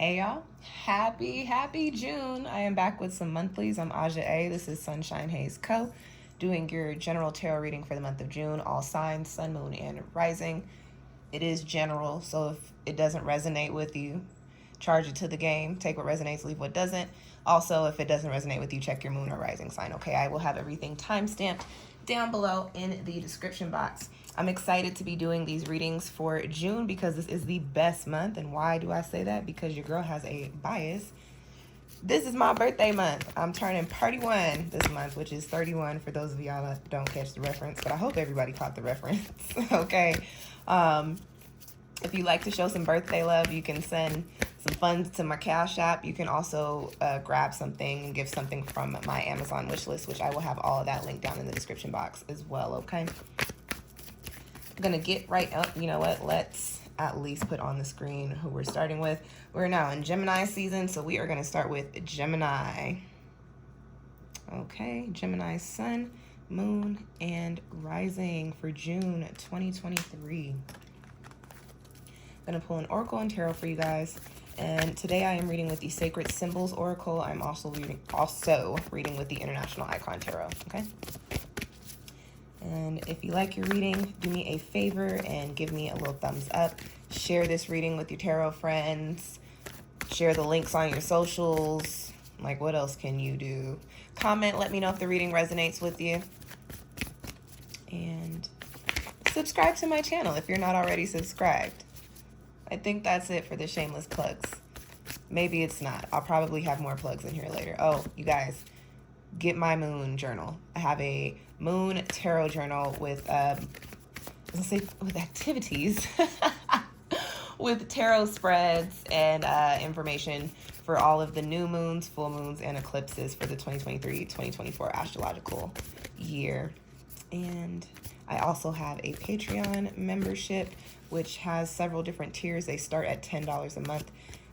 Hey y'all, happy June. I am back with some monthlies. I'm aujhaaye. This is SunshinehazeCo, doing your general tarot reading for the month of June, all signs, sun, moon, and rising. It is general, so if it doesn't resonate with you, charge it to the game. Take what resonates, leave what doesn't. Also, if it doesn't resonate with you, check your moon or rising sign, okay? I will have everything timestamped down below in the description box. I'm excited to be doing these readings for June because this is the best month. And why do I say that? Because your girl has a bias. This is my birthday month. I'm turning 31 this month, which is 31 for those of y'all that don't catch the reference. But I hope everybody caught the reference, okay? If you like to show some birthday love, you can send some funds to my Cash App. You can also grab something and give something from my Amazon wish list, which I will have all of that linked down in the description box as well, okay? I'm going to get right up. You know what? Let's at least put on the screen who we're starting with. We're now in Gemini season, so we are going to start with Gemini. Okay, Gemini sun, moon, and rising for June 2023. I'm going to pull an Oracle and Tarot for you guys. And today I am reading with the Sacred Symbols Oracle. I'm also reading with the International Icon Tarot, okay? And if you like your reading, do me a favor and give me a little thumbs up. Share this reading with your tarot friends. Share the links on your socials. Like, what else can you do? Comment, let me know if the reading resonates with you. And subscribe to my channel if you're not already subscribed. I think that's it for the shameless plugs. Maybe it's not. I'll probably have more plugs in here later. Oh, you guys, get my moon journal. I have a moon tarot journal with with activities with tarot spreads and information for all of the new moons, full moons, and eclipses for the 2023-2024 astrological year. And I also have a Patreon membership, which has several different tiers. They start at $10 a month.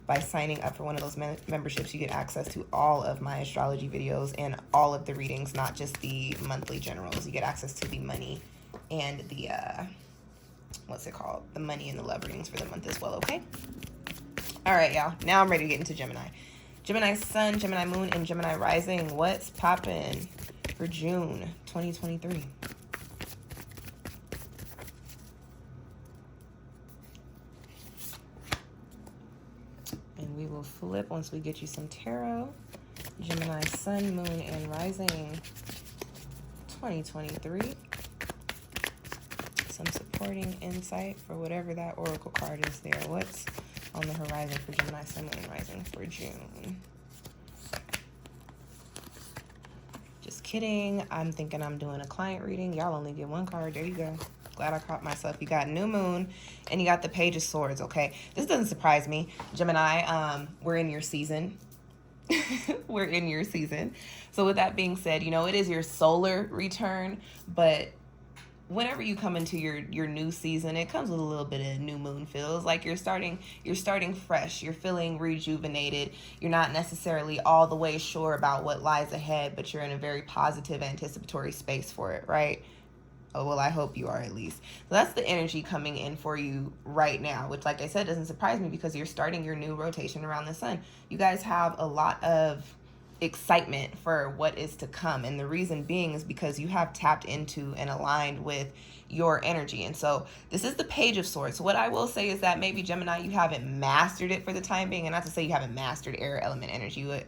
By signing up for one of those memberships, you get access to all of my astrology videos and all of the readings, not just the monthly generals. You get access to the money and the, the money and the love readings for the month as well, okay? All right, y'all. Now I'm ready to get into Gemini. Gemini sun, Gemini moon, and Gemini rising. What's poppin' for June 2023? And we will flip once we get you some tarot. Gemini sun, moon, and rising 2023. Some supporting insight for whatever that oracle card is there. What's on the horizon for Gemini sun, moon, and rising for June? Just kidding. I'm thinking I'm doing a client reading. Y'all only get one card. There you go. Glad I caught myself. You got new moon and you got the Page of Swords, okay? This doesn't surprise me. Gemini, we're in your season. We're in your season. So with that being said, you know, it is your solar return, but whenever you come into your new season, it comes with a little bit of new moon feels. Like you're starting fresh. You're feeling rejuvenated. You're not necessarily all the way sure about what lies ahead, but you're in a very positive, anticipatory space for it, right? Oh, well, I hope you are at least. So that's the energy coming in for you right now, which, like I said, doesn't surprise me because you're starting your new rotation around the sun. You guys have a lot of excitement for what is to come. And the reason being is because you have tapped into and aligned with your energy. And so this is the Page of Swords. So what I will say is that maybe Gemini, you haven't mastered it for the time being. And not to say you haven't mastered air element energy. You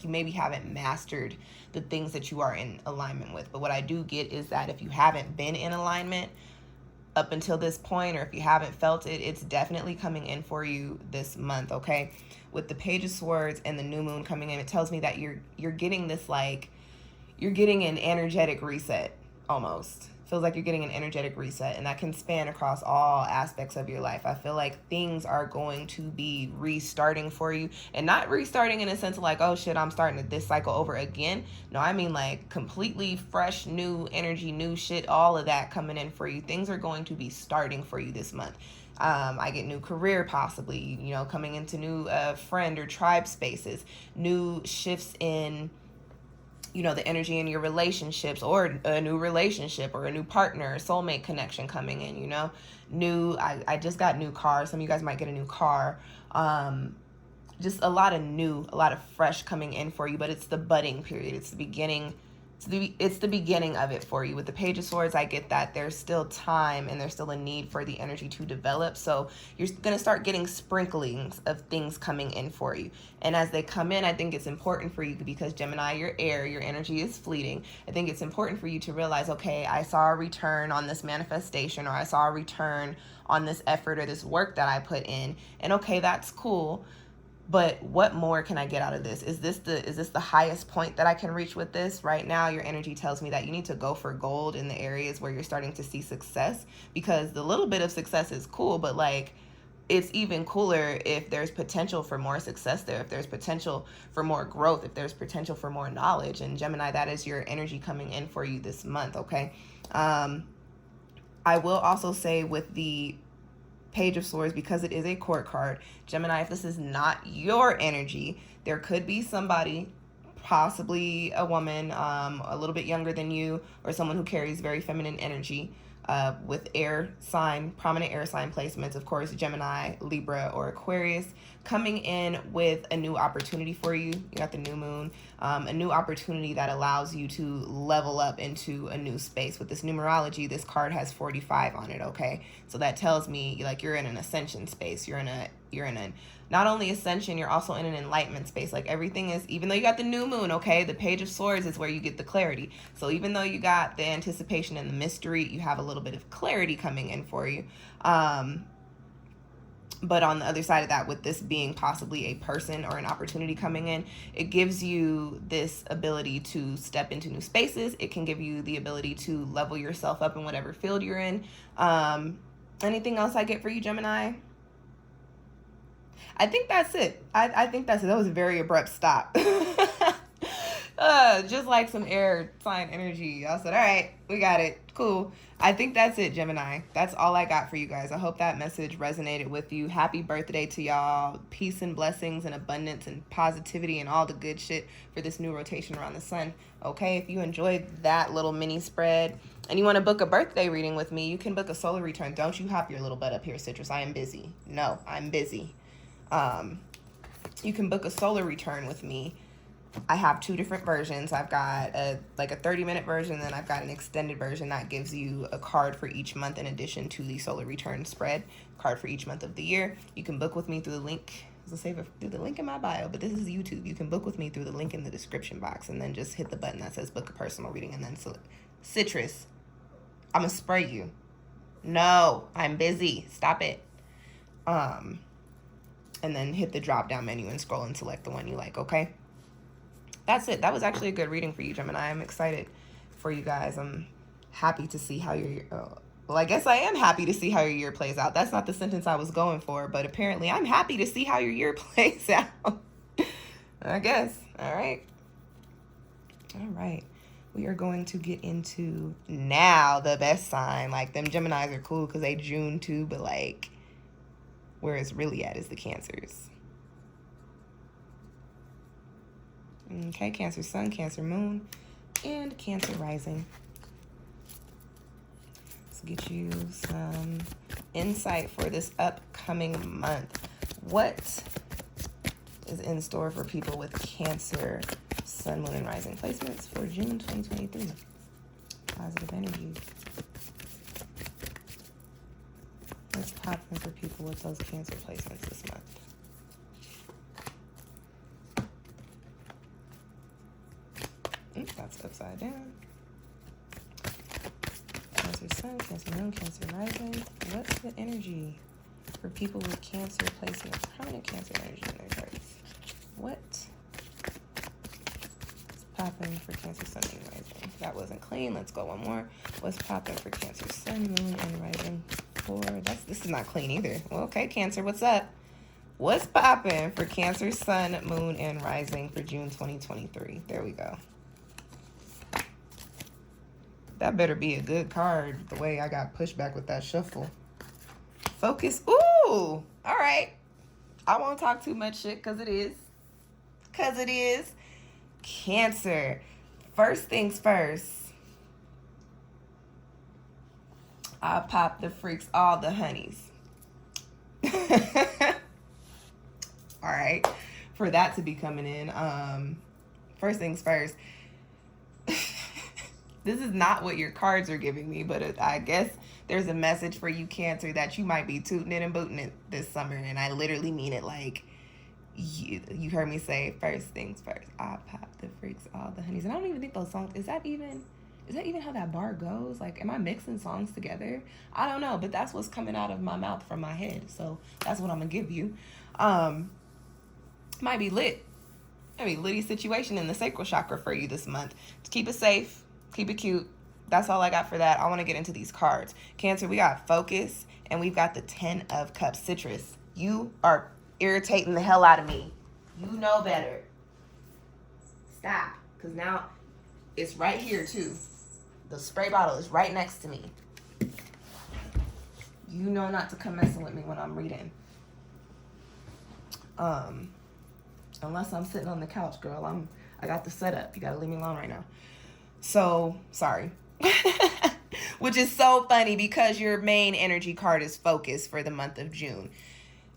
maybe haven't mastered the things that you are in alignment with. But what I do get is that if you haven't been in alignment up until this point, or if you haven't felt it, it's definitely coming in for you this month, okay? With the Page of Swords and the new moon coming in, it tells me that you're getting this, like, you're getting an energetic reset almost. Feels like you're getting an energetic reset, and that can span across all aspects of your life. I feel like things are going to be restarting for you, and not restarting in a sense of like, oh shit, I'm starting this cycle over again. No, I mean like completely fresh, new energy, new shit, all of that coming in for you. Things are going to be starting for you this month. I get new career possibly, you know, coming into new friend or tribe spaces, new shifts in, you know, the energy in your relationships, or a new relationship or a new partner, soulmate connection coming in, you know, I just got new car. Some of you guys might get a new car. just a lot of new, a lot of fresh coming in for you, but it's the budding period. It's the beginning. It's the beginning of it for you. With the Page of Swords, I get that there's still time and there's still a need for the energy to develop. So you're going to start getting sprinklings of things coming in for you. And as they come in, I think it's important for you, because Gemini, you're air, your energy is fleeting. I think it's important for you to realize, okay, I saw a return on this manifestation, or I saw a return on this effort or this work that I put in. And okay, that's cool. But what more can I get out of this? Is this the highest point that I can reach with this? Right now, your energy tells me that you need to go for gold in the areas where you're starting to see success, because the little bit of success is cool, but like, it's even cooler if there's potential for more success there, if there's potential for more growth, if there's potential for more knowledge. And Gemini, that is your energy coming in for you this month, okay? I will also say with the Page of Swords, because it is a court card, Gemini, if this is not your energy, there could be somebody, possibly a woman, a little bit younger than you, or someone who carries very feminine energy, with air sign, prominent air sign placements, of course, Gemini, Libra, or Aquarius, coming in with a new opportunity for you. You got the new moon, a new opportunity that allows you to level up into a new space. With this numerology, this card has 45 on it, okay? So that tells me like you're in an ascension space. You're in a not only ascension, you're also in an enlightenment space. Like everything is, even though you got the new moon, okay, the Page of Swords is where you get the clarity. So even though you got the anticipation and the mystery, you have a little bit of clarity coming in for you. But on the other side of that, with this being possibly a person or an opportunity coming in, it gives you this ability to step into new spaces. It can give you the ability to level yourself up in whatever field you're in. Anything else I get for you, Gemini? I think that's it. I think that's it. That was a very abrupt stop. Just like some air sign energy. I said, all right, we got it. Cool. I think that's it, Gemini. That's all I got for you guys. I hope that message resonated with you. Happy birthday to y'all. Peace and blessings and abundance and positivity and all the good shit for this new rotation around the sun. Okay, if you enjoyed that little mini spread and you want to book a birthday reading with me, you can book a solar return. Don't you hop your little butt up here, Citrus. I am busy. No, I'm busy. You can book a solar return with me. I have two different versions. I've got a 30-minute version, then I've got an extended version that gives you a card for each month in addition to the solar return spread, card for each month of the year. You can book with me through the link. Through the link in my bio, but this is YouTube. You can book with me through the link in the description box, and then just hit the button that says book a personal reading, and then Citrus, I'm gonna spray you. No, I'm busy. Stop it. And then hit the drop down menu and scroll and select the one you like, okay? That's it. That was actually a good reading for you, Gemini. I'm excited for you guys. I'm happy to see how your well, I guess I am happy to see how your year plays out. That's not the sentence I was going for, but apparently I'm happy to see how your year plays out. I guess. All right. All right. We are going to get into now the best sign. Like, them Geminis are cool because they June too, but like, where it's really at is the Cancers. Okay, Cancer Sun, Cancer Moon, and Cancer Rising. Let's get you some insight for this upcoming month. What is in store for people with Cancer Sun, Moon, and Rising placements for June 2023? Positive energy. What's popping for people with those Cancer placements this month? That's upside down. Cancer Sun, Cancer Moon, Cancer Rising. What's the energy for people with Cancer placements? Prominent Cancer energy in their charts. What's popping for Cancer Sun, Moon, Rising? That wasn't clean. Let's go one more. What's popping for Cancer Sun, Moon, and Rising? This is not clean either. Well, okay, Cancer, what's up? What's popping for Cancer Sun, Moon, and Rising for June 2023? There we go. That better be a good card, the way I got pushed back with that shuffle. Focus. Ooh, all right. I won't talk too much shit because it is. Cancer. First things first. I pop the freaks, all the honeys. all right, for that to be coming in. First things first, this is not what your cards are giving me, but I guess there's a message for you, Cancer, that you might be tooting it and booting it this summer. And I literally mean it like you heard me say, first things first. I pop the freaks, all the honeys. And I don't even think those songs, is that even how that bar goes? Like, am I mixing songs together? I don't know, but that's what's coming out of my mouth from my head. So that's what I'm going to give you. Might be lit. Litty situation in the sacral chakra for you this month. Just keep it safe. Keep it cute. That's all I got for that. I want to get into these cards. Cancer, we got focus, and we've got the 10 of cups. Citrus, you are irritating the hell out of me. You know better. Stop. Because now it's right here, too. The spray bottle is right next to me. You know not to come messing with me when I'm reading. Unless I'm sitting on the couch, girl. I got the setup. You got to leave me alone right now. So, sorry. Which is so funny because your main energy card is focus for the month of June.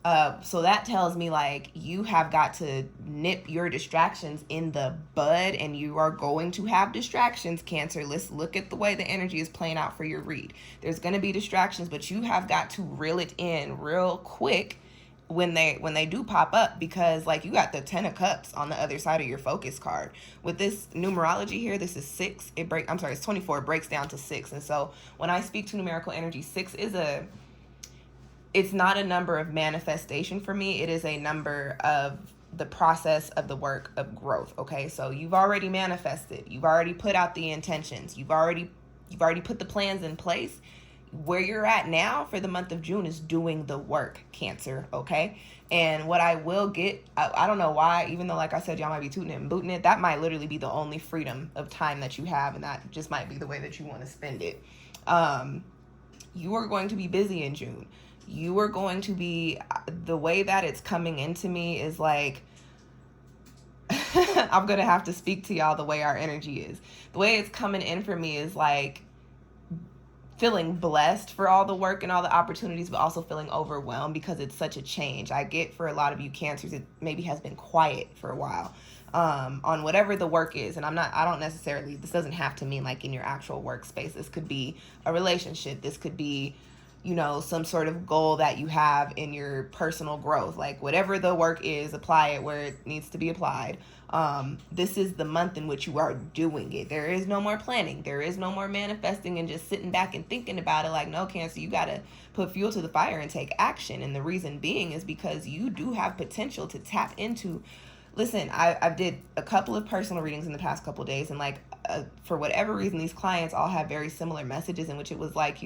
So that tells me like you have got to nip your distractions in the bud, and you are going to have distractions, Cancer. Let's look at the way the energy is playing out for your read. There's going to be distractions, but you have got to reel it in real quick when they do pop up, because like you got the 10 of cups on the other side of your focus card. With this numerology here, this is 6. It's 24. It breaks down to 6. And so when I speak to numerical energy, 6 is it's not a number of manifestation for me. It is a number of the process of the work of growth. Okay. So you've already manifested. You've already put out the intentions. You've already put the plans in place. Where you're at now for the month of June is doing the work, Cancer, okay? And what I will get, I don't know why, even though, like I said, y'all might be tooting it and booting it, that might literally be the only freedom of time that you have, and that just might be the way that you want to spend it. You are going to be busy in June. You are going to be, the way that it's coming into me is like, I'm going to have to speak to y'all the way our energy is. The way it's coming in for me is like, feeling blessed for all the work and all the opportunities, but also feeling overwhelmed because it's such a change. I get for a lot of you Cancers, it maybe has been quiet for a while on whatever the work is. And I don't necessarily, this doesn't have to mean like in your actual workspace. This could be a relationship. This could be, some sort of goal that you have in your personal growth. Like whatever the work is, apply it where it needs to be applied. This is the month in which you are doing it. There is no more planning. There is no more manifesting and just sitting back and thinking about it. Like, no, Cancer, you got to put fuel to the fire and take action. And the reason being is because you do have potential to tap into. Listen, I did a couple of personal readings in the past couple of days, and like for whatever reason, these clients all have very similar messages in which it was like,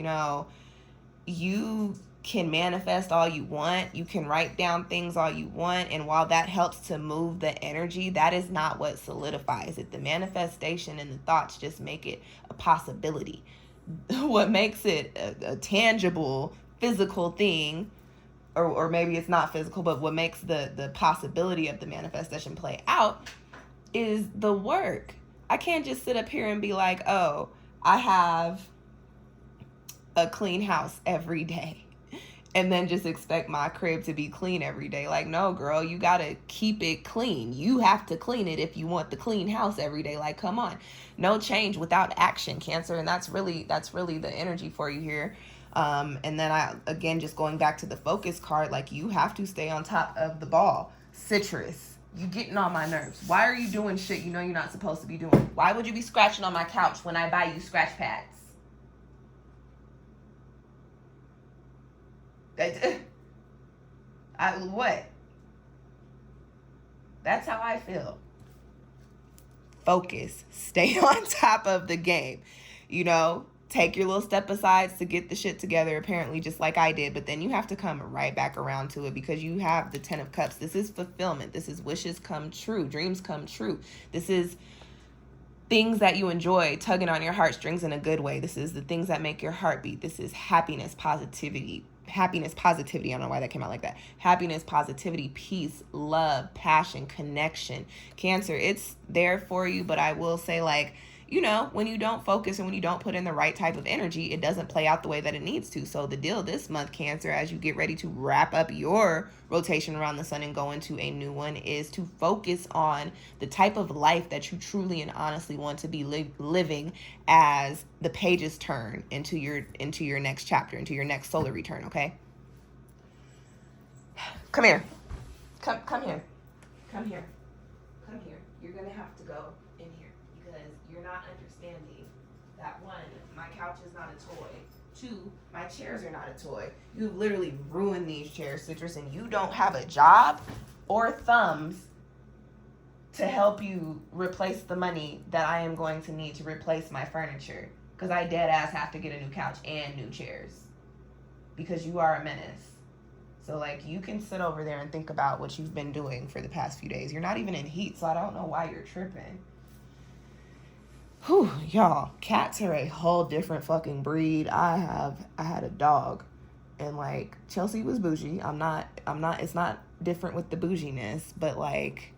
you can manifest all you want. You can write down things all you want. And while that helps to move the energy, that is not what solidifies it. The manifestation and the thoughts just make it a possibility. What makes it a tangible, physical thing, or maybe it's not physical, but what makes the possibility of the manifestation play out is the work. I can't just sit up here and be like, oh, I have a clean house every day, and then just expect my crib to be clean every day. Like, no, girl, you got to keep it clean. You have to clean it if you want the clean house every day. Like, come on. No change without action, Cancer. And that's really the energy for you here. And then again, just going back to the focus card, like you have to stay on top of the ball. Citrus, you getting on my nerves. Why are you doing shit you're not supposed to be doing? Why would you be scratching on my couch when I buy you scratch pads? What? That's how I feel. Focus. Stay on top of the game. Take your little step asides to get the shit together, apparently, just like I did. But then you have to come right back around to it because you have the 10 of cups. This is fulfillment. This is wishes come true. Dreams come true. This is things that you enjoy tugging on your heartstrings in a good way. This is the things that make your heart beat. This is happiness, positivity. I don't know why that came out like that. Happiness, positivity, peace, love, passion, connection. Cancer, it's there for you, but I will say, like, you know, when you don't focus and when you don't put in the right type of energy, it doesn't play out the way that it needs to. So the deal this month, Cancer, as you get ready to wrap up your rotation around the sun and go into a new one, is to focus on the type of life that you truly and honestly want to be living as the pages turn into your next chapter, into your next solar return, okay? Come here. Come here. Come here. Come here. You're going to have to go in here because you're not understanding that, one, my couch is not a toy. Two, my chairs are not a toy. You literally ruined these chairs, Citrus, and you don't have a job or thumbs to help you replace the money that I am going to need to replace my furniture, because I dead ass have to get a new couch and new chairs because you are a menace. So, like, you can sit over there and think about what you've been doing for the past few days. You're not even in heat, so I don't know why you're tripping. Whew, y'all, cats are a whole different fucking breed. I had a dog, and, like, Chelsea was bougie. It's not different with the bouginess, but, like,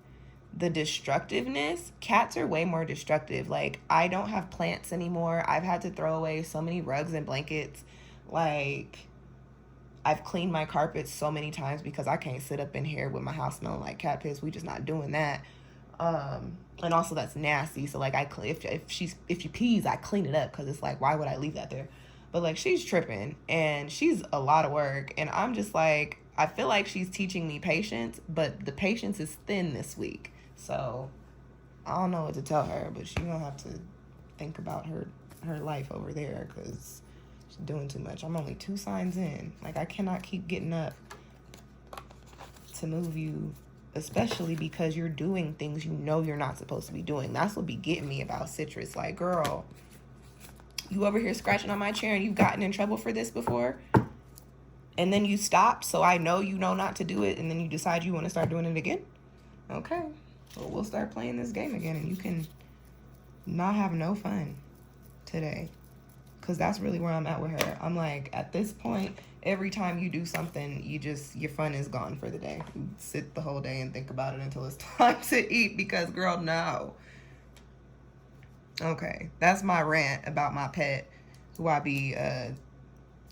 the destructiveness, cats are way more destructive. Like, I don't have plants anymore. I've had to throw away so many rugs and blankets. Like, I've cleaned my carpets so many times because I can't sit up in here with my house smelling like cat piss. We just not doing that. And also that's nasty. So, like, if she pees, I clean it up because it's like, why would I leave that there? But, like, she's tripping and she's a lot of work, and I'm just like, I feel like she's teaching me patience, but the patience is thin this week. So I don't know what to tell her, but she's gonna have to think about her life over there because she's doing too much. I'm only 2 signs in. Like, I cannot keep getting up to move you, especially because you're doing things you know you're not supposed to be doing. That's what be getting me about Citrus. Like, girl, you over here scratching on my chair and you've gotten in trouble for this before? And then you stop, so I know you know not to do it, and then you decide you want to start doing it again? Okay. Well, we'll start playing this game again, and you can not have no fun today. Because that's really where I'm at with her. I'm like, at this point, every time you do something, your fun is gone for the day. You sit the whole day and think about it until it's time to eat because, girl, no. Okay, that's my rant about my pet, who I be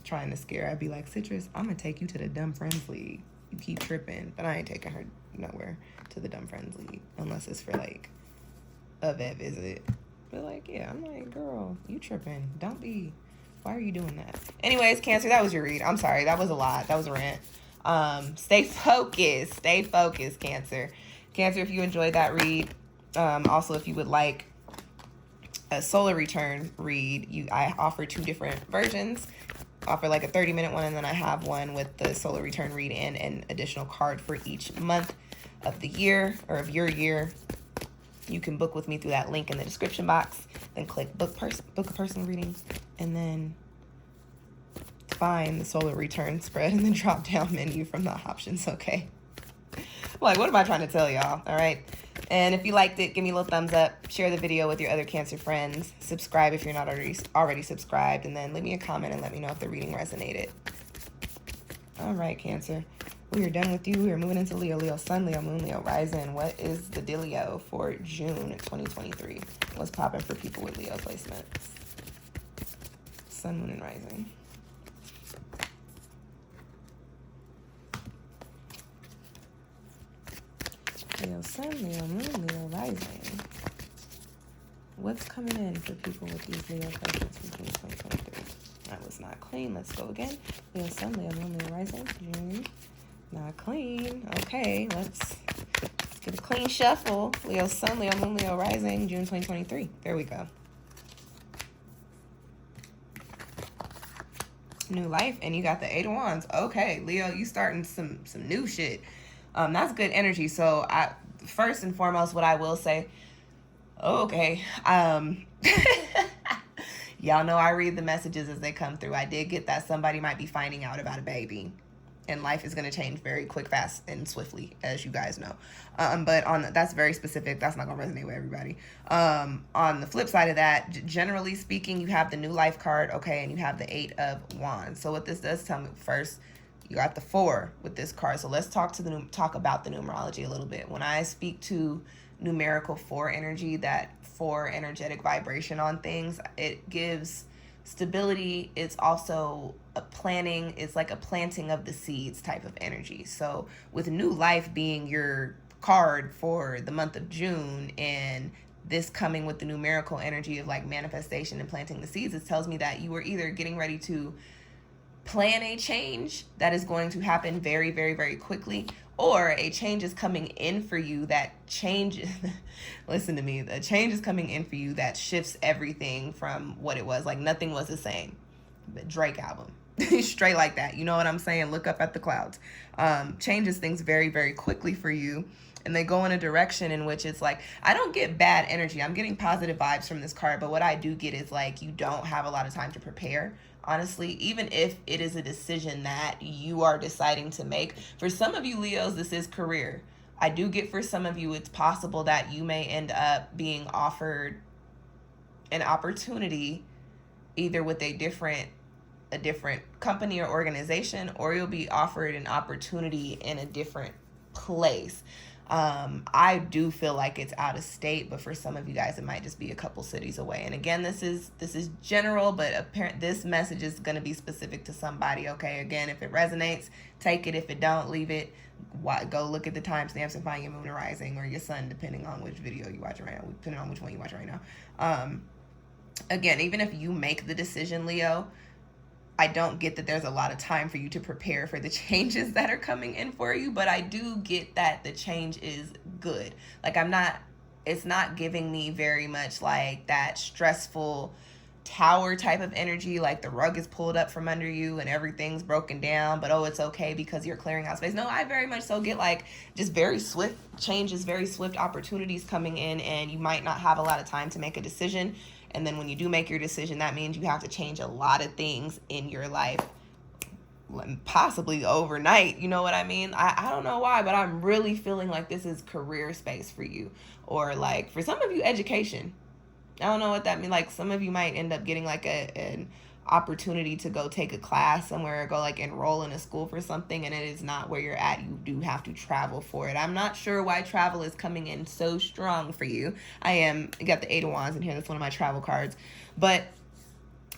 trying to scare. I'd be like, Citrus, I'm going to take you to the Dumb Friends League. You keep tripping. But I ain't taking her nowhere to the Dumb Friends League unless it's for, like, a vet visit. But, like, yeah, I'm like, girl, you tripping. Don't be. Why are you doing that? Anyways, Cancer, that was your read. I'm sorry. That was a lot. That was a rant. Stay focused. Stay focused, Cancer. Cancer, if you enjoyed that read, also if you would like a solar return read, I offer 2 different versions. Offer like a 30-minute one, and then I have one with the solar return read and an additional card for each month of the year, or of your year. You can book with me through that link in the description box, then click book a person reading, and then find the solar return spread in the drop down menu from the options, okay? Like, what am I trying to tell y'all? All right. And if you liked it, give me a little thumbs up. Share the video with your other Cancer friends. Subscribe if you're not already subscribed. And then leave me a comment and let me know if the reading resonated. All right, Cancer. We are done with you. We are moving into Leo. Leo Sun, Leo Moon, Leo Rising. What is the dealio for June 2023? What's popping for people with Leo placements? Sun, Moon, and Rising. Leo Sun, Leo Moon, Leo Rising. What's coming in for people with these Leo placements from June 2023? That was not clean. Let's go again. Leo Sun, Leo Moon, Leo Rising. June. Not clean. Okay, let's get a clean shuffle. Leo Sun, Leo Moon, Leo Rising. June 2023. There we go. New life, and you got the 8 of Wands. Okay, Leo, you starting some new shit. That's good energy. So first and foremost, what I will say, okay, y'all know I read the messages as they come through. I did get that somebody might be finding out about a baby, and life is going to change very quick, fast, and swiftly, as you guys know. But that's very specific. That's not going to resonate with everybody. On the flip side of that, generally speaking, you have the new life card, okay, and you have the 8 of Wands. So what this does tell me, first, You got the 4 with this card. So let's talk about the numerology a little bit. When I speak to numerical 4 energy, that 4 energetic vibration on things, it gives stability. It's also a planning. It's like a planting of the seeds type of energy. So with new life being your card for the month of June, and this coming with the numerical energy of like manifestation and planting the seeds, it tells me that you are either getting ready to plan a change that is going to happen very, very, very quickly, or a change is coming in for you that changes, listen to me, the change is coming in for you that shifts everything from what it was. Like nothing was the same. The Drake album. Straight like that. You know what I'm saying? Look up at the clouds. Changes things very, very quickly for you. And they go in a direction in which it's like, I don't get bad energy. I'm getting positive vibes from this card. But what I do get is like, you don't have a lot of time to prepare. Honestly, even if it is a decision that you are deciding to make. For some of you Leos, this is career. I do get for some of you, it's possible that you may end up being offered an opportunity either with a different company or organization, or you'll be offered an opportunity in a different place. I do feel like it's out of state, but for some of you guys, it might just be a couple cities away. And again, this is general, but this message is going to be specific to somebody. Okay. Again, if it resonates, take it. If it don't, leave it. Go look at the timestamps and find your moon rising or your sun, depending on which video you're watching right now, depending on which one you're watching right now. Again, even if you make the decision, Leo, I don't get that there's a lot of time for you to prepare for the changes that are coming in for you, but I do get that the change is good. Like it's not giving me very much like that stressful tower type of energy, like the rug is pulled up from under you and everything's broken down, but oh, it's okay because you're clearing out space. No, I very much so get like just very swift changes, very swift opportunities coming in, and you might not have a lot of time to make a decision. And then when you do make your decision, that means you have to change a lot of things in your life, possibly overnight. You know what I mean? I don't know why, but I'm really feeling like this is career space for you. Or like for some of you, education. I don't know what that means. Like some of you might end up getting like an opportunity to go take a class somewhere, or go like enroll in a school for something, and it is not where you're at. You do have to travel for it. I'm not sure why travel is coming in so strong for you. I got the 8 of Wands in here. That's one of my travel cards. But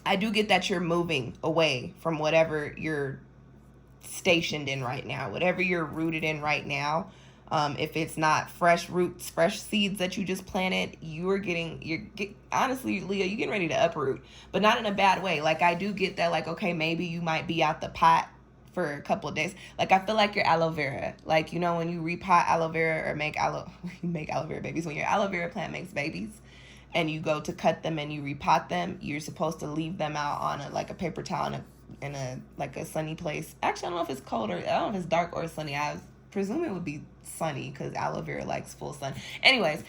I do get that you're moving away from whatever you're stationed in right now, whatever you're rooted in right now. If it's not fresh roots, fresh seeds that you just planted, honestly, Leo, you're getting ready to uproot, but not in a bad way. Like I do get that, like, okay, maybe you might be out the pot for a couple of days. Like I feel like your aloe vera, like, you know, when you repot aloe vera or make aloe vera babies, when your aloe vera plant makes babies and you go to cut them and you repot them, you're supposed to leave them out on a paper towel in a sunny place. Actually, I don't know if it's cold, or I don't know if it's dark or sunny. I presume it would be sunny because aloe vera likes full sun. Anyways,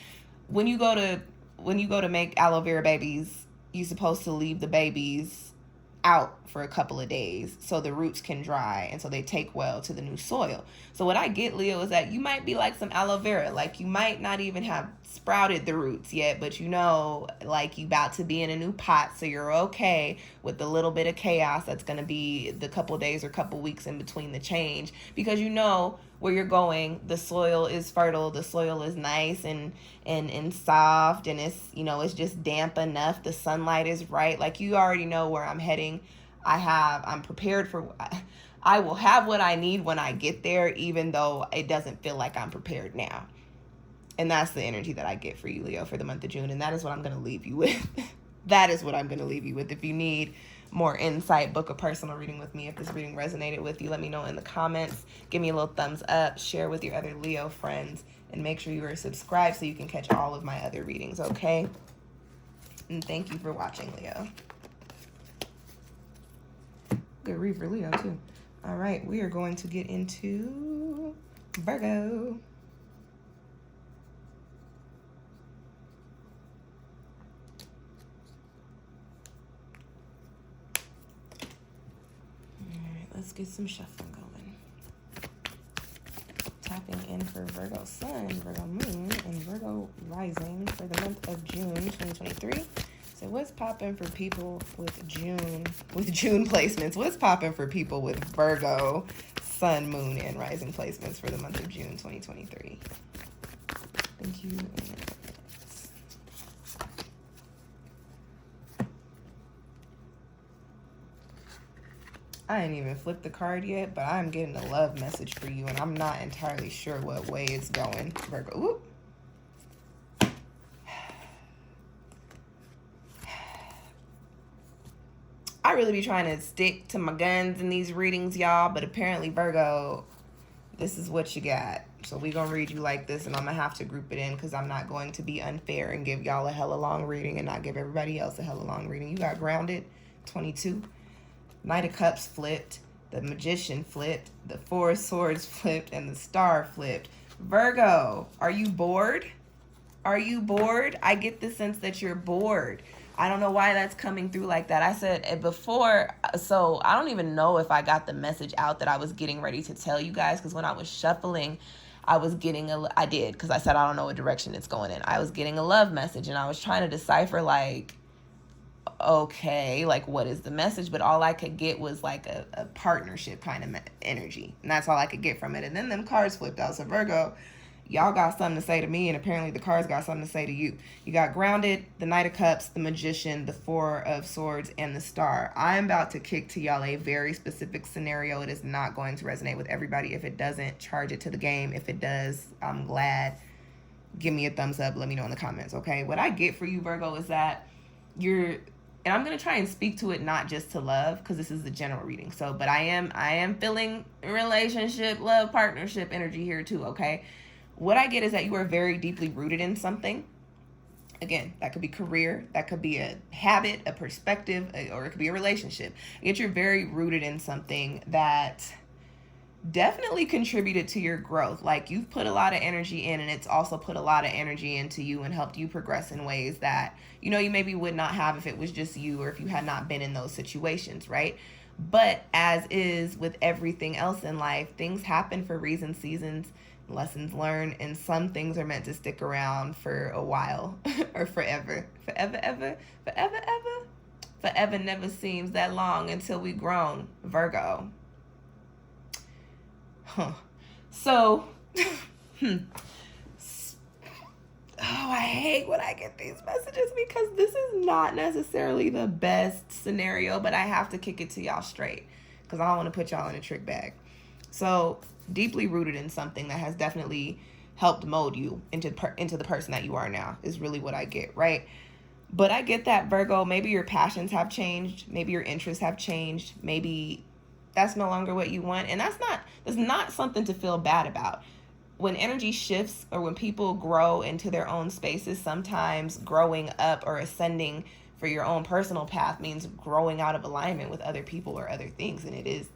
when you go to make aloe vera babies, you're supposed to leave the babies out for a couple of days so the roots can dry and so they take well to the new soil. So what I get, Leo, is that you might be like some aloe vera. Like you might not even have sprouted the roots yet, but you know, like you about to be in a new pot, so you're okay with the little bit of chaos that's going to be the couple of days or couple weeks in between the change, because you know where you're going, the soil is fertile, the soil is nice and soft, and it's, you know, it's just damp enough, the sunlight is right. Like you already know where I'm heading. I'm prepared for, I will have what I need when I get there, even though it doesn't feel like I'm prepared now. And that's the energy that I get for you, Leo, for the month of June. And that is what I'm going to leave you with. That is what I'm going to leave you with. If you need more insight, book a personal reading with me. If this reading resonated with you, let me know in the comments. Give me a little thumbs up. Share with your other Leo friends. And make sure you are subscribed so you can catch all of my other readings, okay? And thank you for watching, Leo. Good read for Leo, too. All right, we are going to get into Virgo. Let's get some shuffling going. Tapping in for Virgo Sun, Virgo Moon, and Virgo Rising for the month of June 2023. So what's popping for people with June placements? What's popping for people with Virgo, Sun, Moon, and Rising placements for the month of June 2023? Thank you. I ain't even flipped the card yet, but I'm getting a love message for you, and I'm not entirely sure what way it's going. Virgo. Ooh. I really be trying to stick to my guns in these readings, y'all, but apparently, Virgo, this is what you got. So we're going to read you like this, and I'm going to have to group it in because I'm not going to be unfair and give y'all a hella long reading and not give everybody else a hella long reading. You got Grounded, 22. Knight of Cups flipped. The Magician flipped. The Four of Swords flipped. And the Star flipped. Virgo, are you bored? Are you bored? I get the sense that you're bored. I don't know why that's coming through like that. I said it before, so I don't even know if I got the message out that I was getting ready to tell you guys, because when I was shuffling, I was getting I did, because I said I don't know what direction it's going in. I was getting a love message, and I was trying to decipher, like, okay, like, what is the message? But all I could get was, like, a partnership kind of energy, and that's all I could get from it. And then them cards flipped out. So, Virgo, y'all got something to say to me, and apparently the cards got something to say to you. You got Grounded, the Knight of Cups, the Magician, the Four of Swords, and the Star. I'm about to kick to y'all a very specific scenario. It is not going to resonate with everybody. If it doesn't, charge it to the game. If it does, I'm glad. Give me a thumbs up. Let me know in the comments, okay? What I get for you, Virgo, is that and I'm going to try and speak to it not just to love, because this is the general reading. So, but I am feeling relationship, love, partnership energy here too, okay? What I get is that you are very deeply rooted in something. Again, that could be career, that could be a habit, a perspective, or it could be a relationship. I get you're very rooted in something that definitely contributed to your growth. Like, you've put a lot of energy in, and it's also put a lot of energy into you and helped you progress in ways that, you know, you maybe would not have if it was just you, or if you had not been in those situations, right? But as is with everything else in life, things happen for reasons, seasons, lessons learned, and some things are meant to stick around for a while or forever. Forever never seems that long until we grown, Virgo. So, I hate when I get these messages, because this is not necessarily the best scenario, but I have to kick it to y'all straight because I don't want to put y'all in a trick bag. So, deeply rooted in something that has definitely helped mold you into the person that you are now is really what I get, right? But I get that, Virgo, maybe your passions have changed, maybe your interests have changed, maybe that's no longer what you want, and that's not something to feel bad about. When energy shifts, or when people grow into their own spaces, sometimes growing up or ascending for your own personal path means growing out of alignment with other people or other things, and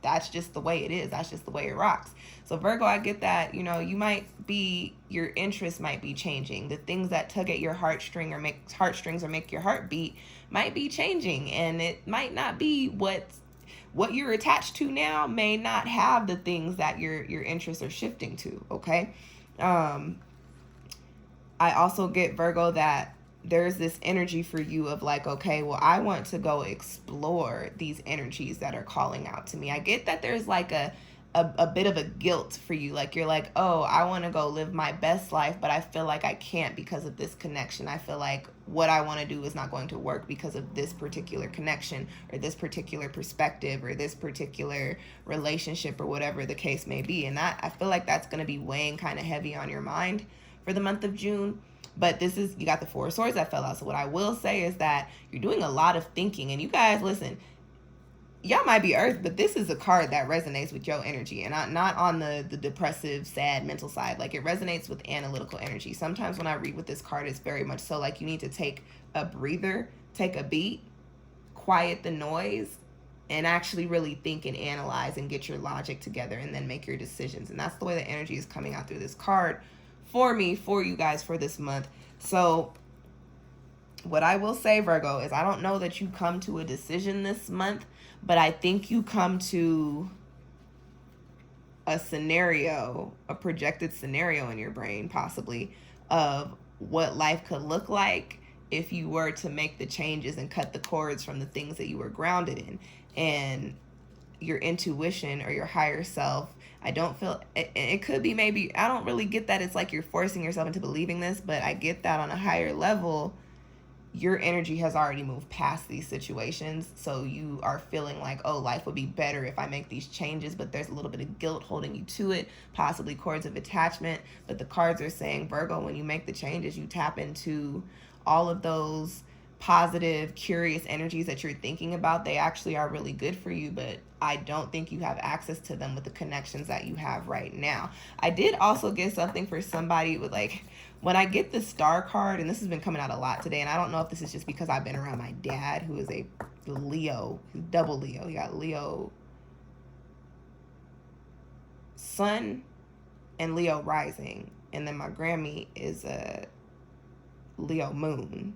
that's just the way it is. That's just the way it rocks. So, Virgo, I get that, you know, your interests might be changing. The things that tug at your heartstrings or make your heart beat might be changing, and it might not be what you're attached to now may not have the things that your interests are shifting to, okay? I also get, Virgo, that there's this energy for you of like, okay, well, I want to go explore these energies that are calling out to me. I get that there's like a bit of a guilt for you. Like, you're like, oh, I want to go live my best life, but I feel like I can't because of this connection. I feel like what I want to do is not going to work because of this particular connection, or this particular perspective, or this particular relationship, or whatever the case may be. And I feel like that's going to be weighing kind of heavy on your mind for the month of June. But you got the Four of Swords that fell out. So what I will say is that you're doing a lot of thinking. And you guys, listen, y'all might be Earth, but this is a card that resonates with your energy, and not on the depressive, sad, mental side. Like, it resonates with analytical energy. Sometimes when I read with this card, it's very much so like you need to take a breather, take a beat, quiet the noise, and actually really think and analyze and get your logic together, and then make your decisions. And that's the way the energy is coming out through this card for me, for you guys, for this month. So what I will say, Virgo, is I don't know that you come to a decision this month, but I think you come to a scenario, a projected scenario in your brain, possibly, of what life could look like if you were to make the changes and cut the cords from the things that you were grounded in. And your intuition or your higher self, I don't feel, it could be maybe, I don't really get that it's like you're forcing yourself into believing this, but I get that on a higher level, your energy has already moved past these situations. So you are feeling like, oh, life would be better if I make these changes, but there's a little bit of guilt holding you to it, possibly cords of attachment. But the cards are saying, Virgo, when you make the changes, you tap into all of those positive, curious energies that you're thinking about. They actually are really good for you, but I don't think you have access to them with the connections that you have right now. I did also get something for somebody with like, when I get the star card, and this has been coming out a lot today, and I don't know if this is just because I've been around my dad, who is a Leo, double Leo. You got Leo sun and Leo rising, and then my Grammy is a Leo moon.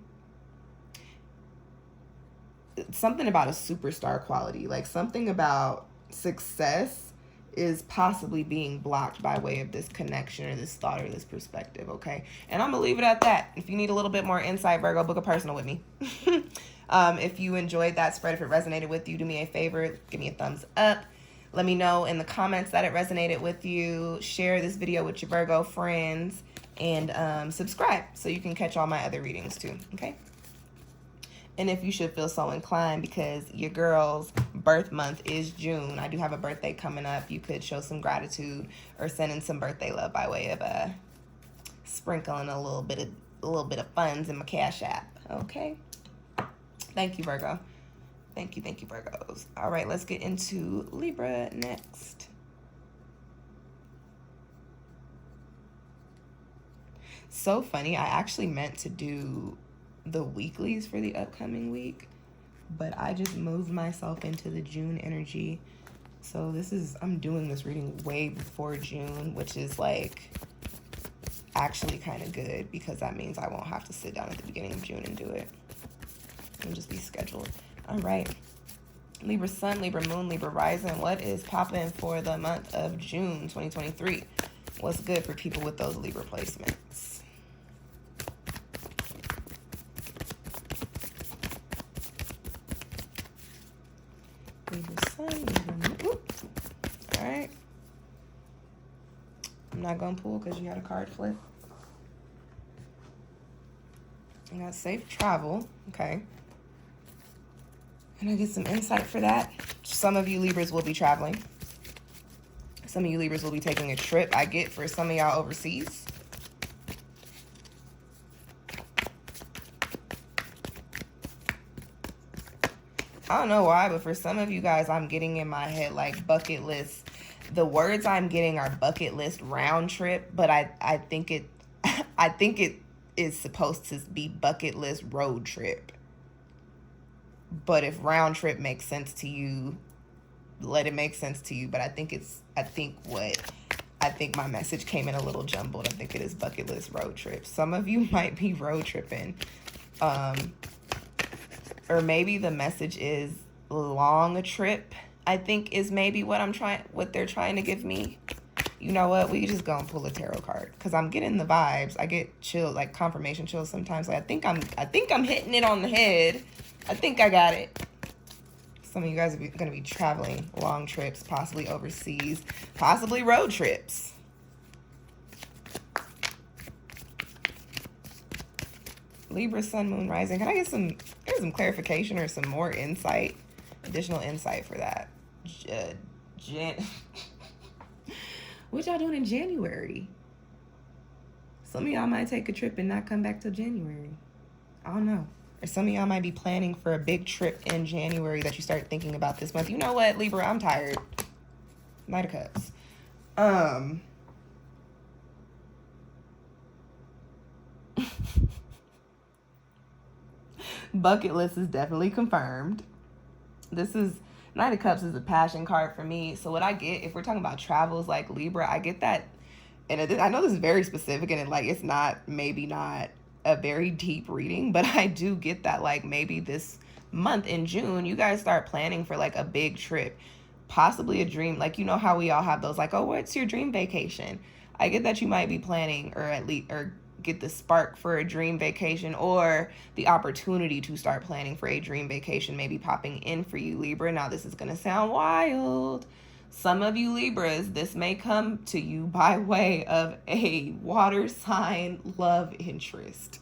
Something about a superstar quality, like something about success is possibly being blocked by way of this connection or this thought or this perspective, okay? And I'm gonna leave it at that. If you need a little bit more insight, Virgo, book a personal with me. If you enjoyed that spread, if it resonated with you, do me a favor, give me a thumbs up. Let me know in the comments that it resonated with you. Share this video with your Virgo friends, and subscribe so you can catch all my other readings too, okay? And if you should feel so inclined, because your girl's birth month is June, I do have a birthday coming up, you could show some gratitude or send in some birthday love by way of sprinkling a little bit of funds in my Cash App. Okay. Thank you, Virgo. Thank you, Virgos. All right, let's get into Libra next. So funny. I actually meant to do the weeklies for the upcoming week, but I just moved myself into the June energy. So I'm doing this reading way before June, which is like actually kind of good, because that means I won't have to sit down at the beginning of June and do it. It'll just be scheduled. All right. Libra sun, Libra moon, Libra rising. What is popping for the month of June 2023? What's good for people with those Libra placements? Libra sun, Libra moon. All right. I'm not going to pull because you had a card flip. I got safe travel. Okay. Can I get some insight for that? Some of you Libras will be traveling. Some of you Libras will be taking a trip. I get for some of y'all overseas. I don't know why, but for some of you guys, I'm getting in my head like bucket list. The words I'm getting are bucket list round trip, but I think it is supposed to be bucket list road trip. But if round trip makes sense to you, let it make sense to you. But I think my message came in a little jumbled. I think it is bucket list road trip. Some of you might be road tripping. Or maybe the message is long a trip, I think is maybe what they're trying to give me. You know what? We just go and pull a tarot card, because I'm getting the vibes. I get chills, like confirmation chills sometimes. Like I think I'm hitting it on the head. I think I got it. Some of you guys are going to be traveling long trips, possibly overseas, possibly road trips. Libra, sun, moon, rising. Can I get some clarification or some more insight, additional insight for that? What y'all doing in January? Some of y'all might take a trip and not come back till January. I don't know. Or some of y'all might be planning for a big trip in January that you start thinking about this month. You know what, Libra? I'm tired. Knight of Cups. Bucket list is definitely confirmed. Knight of Cups is a passion card for me. So what I get, if we're talking about travels like Libra, I get that. And I know this is very specific, and it's maybe not a very deep reading, but I do get that, like, maybe this month in June, you guys start planning for like a big trip, possibly a dream. Like, you know how we all have those, like, oh, what's your dream vacation? I get that you might be planning, or get the spark for a dream vacation, or the opportunity to start planning for a dream vacation maybe popping in for you, Libra. Now, this is going to sound wild. Some of you Libras, this may come to you by way of a water sign love interest,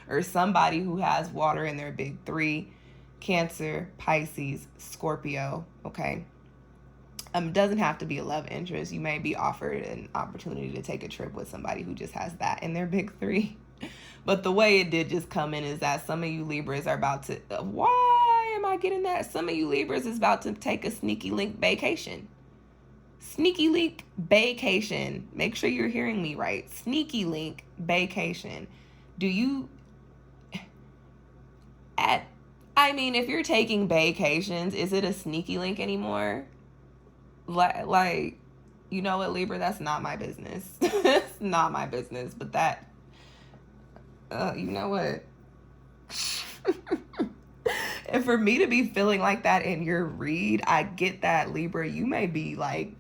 or somebody who has water in their big three: Cancer, Pisces, Scorpio, okay? Doesn't have to be a love interest. You may be offered an opportunity to take a trip with somebody who just has that in their big three. But the way it did just come in is that some of you Libras are about to, why am I getting that? Some of you Libras is about to take a sneaky link vacation. Sneaky link vacation. Make sure you're hearing me right. Sneaky link vacation. Do you, if you're taking vacations, is it a sneaky link anymore? Like, you know what, Libra, that's not my business. It's not my business, but that, you know what? And for me to be feeling like that in your read, I get that, Libra. You may be like,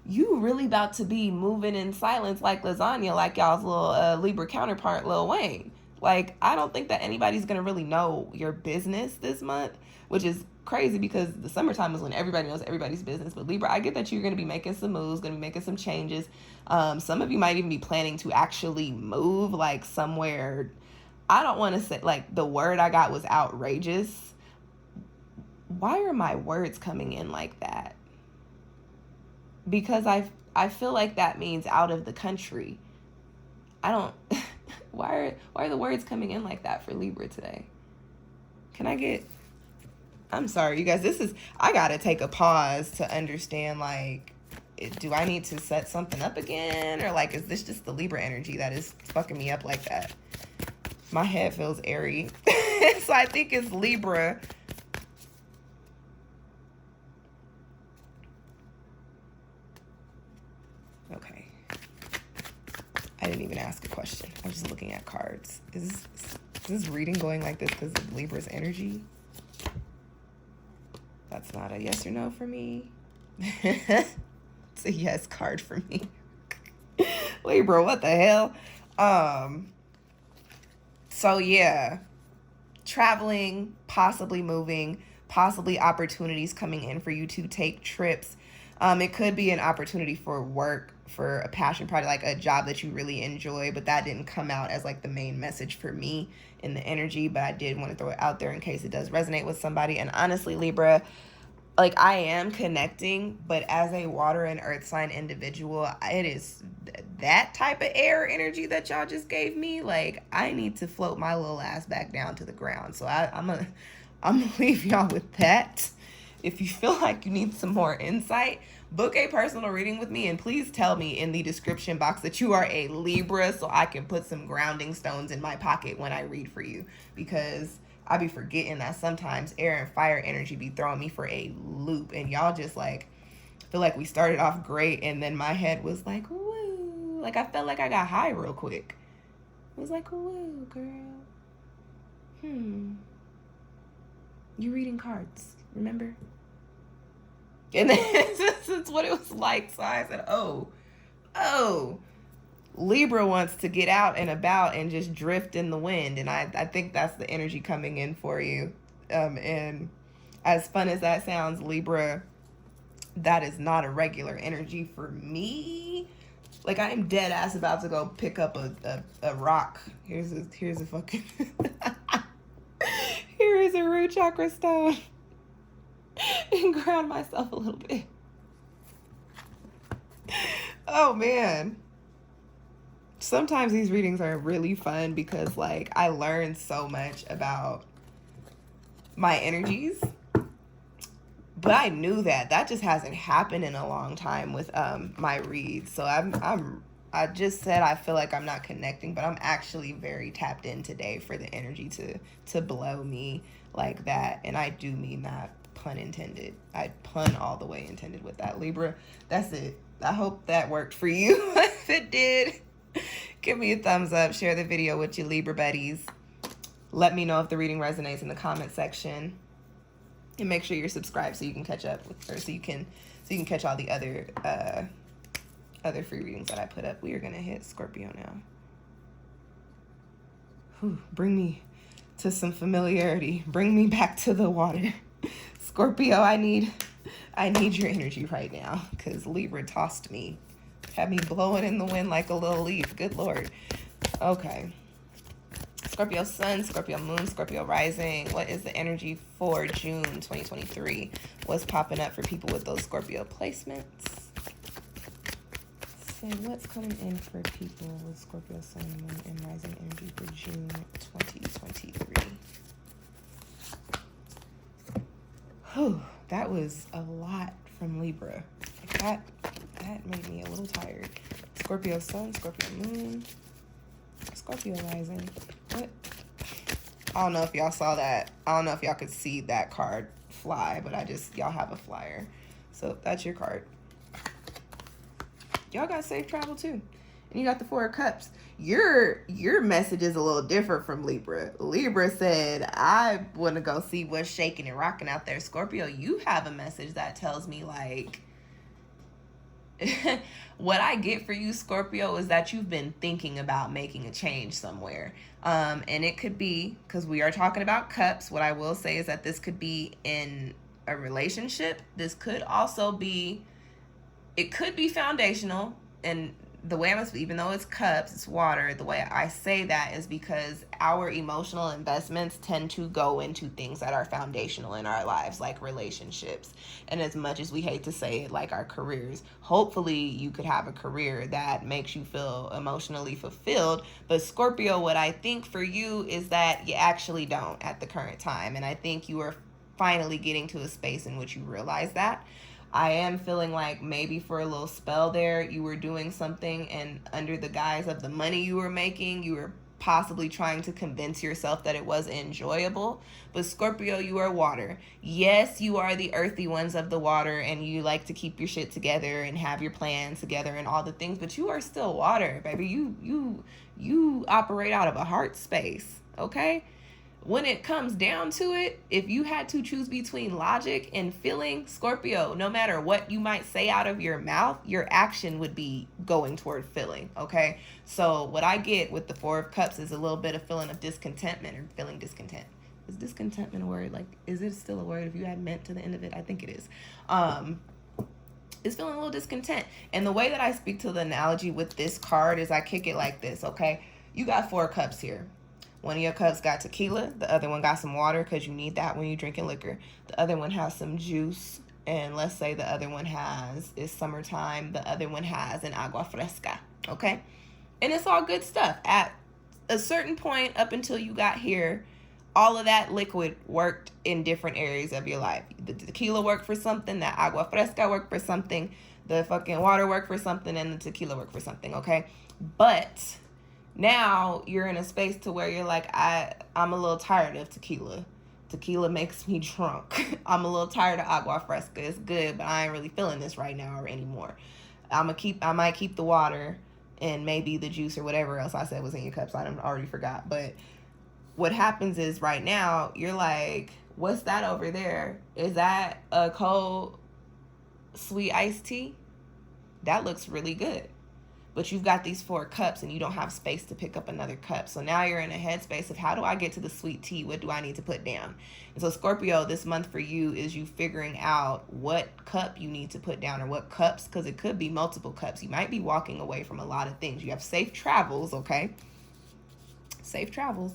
you really about to be moving in silence like lasagna, like y'all's little Libra counterpart, Lil Wayne. Like, I don't think that anybody's going to really know your business this month, which is crazy because the summertime is when everybody knows everybody's business. But Libra, I get that you're going to be making some moves, going to be making some changes. Some of you might even be planning to actually move like somewhere. I don't want to say, like, the word I got was outrageous. Why are my words coming in like that? Because I feel like that means out of the country. I don't why are the words coming in like that for Libra today? I'm sorry, you guys, I gotta take a pause to understand, like, do I need to set something up again? Or, like, is this just the Libra energy that is fucking me up like that? My head feels airy. So I think it's Libra. Okay. I didn't even ask a question. I was just looking at cards. Is this reading going like this because of Libra's energy? That's not a yes or no for me. It's a yes card for me. Libra, what the hell? So yeah, traveling, possibly moving, possibly opportunities coming in for you to take trips. It could be an opportunity for work, for a passion project, like a job that you really enjoy, but that didn't come out as like the main message for me in the energy, but I did want to throw it out there in case it does resonate with somebody. And honestly, Libra, like, I am connecting, but as a water and earth sign individual, it is that type of air energy that y'all just gave me. Like, I need to float my little ass back down to the ground. So I'm gonna leave y'all with that. If you feel like you need some more insight, book a personal reading with me, and please tell me in the description box that you are a Libra so I can put some grounding stones in my pocket when I read for you, because I be forgetting that sometimes air and fire energy be throwing me for a loop, and y'all just like feel like we started off great and then my head was like, woo. Like, I felt like I got high real quick. It was like, woo, girl. You reading cards, remember? And then that's what it was like. So I said, oh, Libra wants to get out and about and just drift in the wind. And I think that's the energy coming in for you. And as fun as that sounds, Libra, that is not a regular energy for me. Like, I am dead ass about to go pick up a rock. Here's a fucking here is a root chakra stone and ground myself a little bit. Oh man. Sometimes these readings are really fun because, like, I learn so much about my energies. But I knew that just hasn't happened in a long time with my reads. So I just said I feel like I'm not connecting, but I'm actually very tapped in today for the energy to blow me like that. And I do mean that, pun intended. I pun all the way intended with that, Libra. That's it. I hope that worked for you. If it did, give me a thumbs up. Share the video with your Libra buddies. Let me know if the reading resonates in the comment section. And make sure you're subscribed so you can catch up with, or so you can catch all the other free readings that I put up. We are gonna hit Scorpio now. Bring me to some familiarity. Bring me back to the water. Scorpio, I need your energy right now, because Libra tossed me. Had me blowing in the wind like a little leaf. Good Lord. Okay. Scorpio sun, Scorpio moon, Scorpio rising. What is the energy for June 2023? What's popping up for people with those Scorpio placements? Say what's coming in for people with Scorpio sun, moon, and rising energy for June 2023. Whew, that was a lot from Libra. That made me a little tired. Scorpio sun, Scorpio moon, Scorpio rising. What? I don't know if y'all saw that. I don't know if y'all could see that card fly, but y'all have a flyer. So that's your card. Y'all got safe travel too. And you got the Four of Cups. Your message is a little different from Libra. Libra said, I want to go see what's shaking and rocking out there. Scorpio, you have a message that tells me like, what I get for you, Scorpio, is that you've been thinking about making a change somewhere. And it could be, because we are talking about cups, what I will say is that this could be in a relationship. This could also be, it could be foundational. And the way even though it's cups, it's water, the way I say that is because our emotional investments tend to go into things that are foundational in our lives, like relationships. And as much as we hate to say it, like our careers, hopefully you could have a career that makes you feel emotionally fulfilled. But Scorpio, what I think for you is that you actually don't at the current time. And I think you are finally getting to a space in which you realize that. I am feeling like maybe for a little spell there, you were doing something, and under the guise of the money you were making, you were possibly trying to convince yourself that it was enjoyable. But Scorpio, you are water. Yes, you are the earthy ones of the water, and you like to keep your shit together and have your plans together and all the things, but you are still water, baby. You operate out of a heart space, okay? When it comes down to it, if you had to choose between logic and feeling, Scorpio, no matter what you might say out of your mouth, your action would be going toward feeling, okay? So what I get with the Four of Cups is a little bit of feeling of discontentment, or feeling discontent. Is discontentment a word? Like, is it still a word if you had meant to the end of it? I think it is. Is feeling a little discontent. And the way that I speak to the analogy with this card is I kick it like this, okay? You got Four Cups here. One of your cups got tequila. The other one got some water, because you need that when you're drinking liquor. The other one has some juice. And let's say the other one is summertime. The other one has an agua fresca. Okay? And it's all good stuff. At a certain point, up until you got here, all of that liquid worked in different areas of your life. The tequila worked for something. The agua fresca worked for something. The fucking water worked for something. And the tequila worked for something. Okay? But now you're in a space to where you're like, I'm a little tired of tequila. Tequila makes me drunk. I'm a little tired of agua fresca. It's good, but I ain't really feeling this right now or anymore. I might keep the water and maybe the juice or whatever else I said was in your cups. I already forgot. But what happens is right now you're like, what's that over there? Is that a cold sweet iced tea? That looks really good. But you've got these Four Cups and you don't have space to pick up another cup. So now you're in a headspace of, how do I get to the sweet tea? What do I need to put down? And so Scorpio, this month for you is you figuring out what cup you need to put down, or what cups, because it could be multiple cups. You might be walking away from a lot of things. You have safe travels, okay? Safe travels.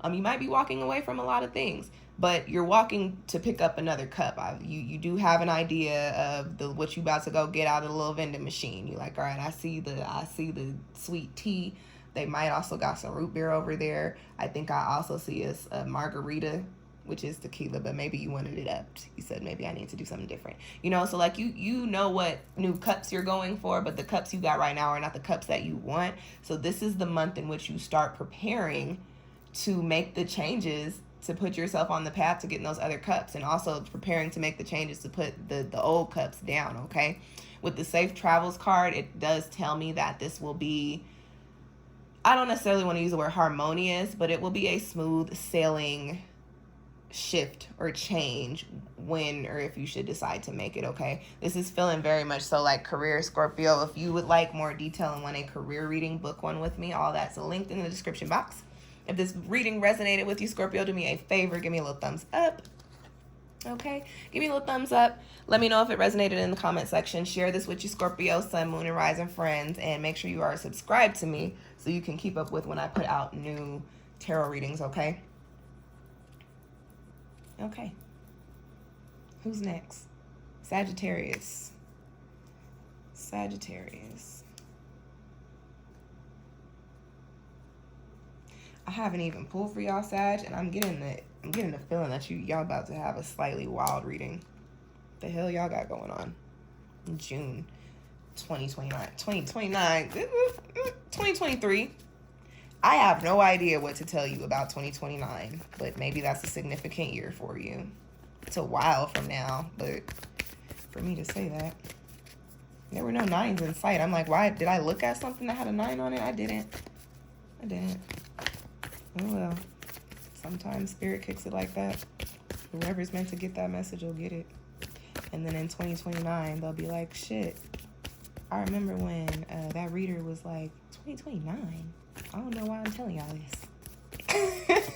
You might be walking away from a lot of things, but you're walking to pick up another cup. You do have an idea of what you about to go get out of the little vending machine. You're like, all right, I see the sweet tea. They might also got some root beer over there. I think I also see a margarita, which is tequila, but maybe you wanted it up. You said, maybe I need to do something different. So like you know what new cups you're going for, but the cups you got right now are not the cups that you want. So this is the month in which you start preparing to make the changes to put yourself on the path to getting those other cups, and also preparing to make the changes to put the old cups down, okay? With the safe travels card, it does tell me that this will be, I don't necessarily want to use the word harmonious, but it will be a smooth sailing shift or change when or if you should decide to make it, okay? This is feeling very much so like career, Scorpio. If you would like more detail and want a career reading, book one with me. All that's linked in the description box. If this reading resonated with you, Scorpio, do me a favor. Give me a little thumbs up. Okay, give me a little thumbs up. Let me know if it resonated in the comment section. Share this with your Scorpio, Sun, Moon, and Rising friends. And make sure you are subscribed to me so you can keep up with when I put out new tarot readings, okay? Okay. Who's next? Sagittarius. Sagittarius. I haven't even pulled for y'all, Sag, and I'm getting the feeling that y'all about to have a slightly wild reading. The hell y'all got going on in June 2023. I have no idea what to tell you about 2029, but maybe that's a significant year for you. It's a while from now, but for me to say that, there were no 9s in sight. I'm like, why did I look at something that had a 9 on it? I didn't. Oh well, sometimes spirit kicks it like that. Whoever's meant to get that message will get it. And then in 2029, they'll be like, shit, I remember when that reader was like, 2029? I don't know why I'm telling y'all this.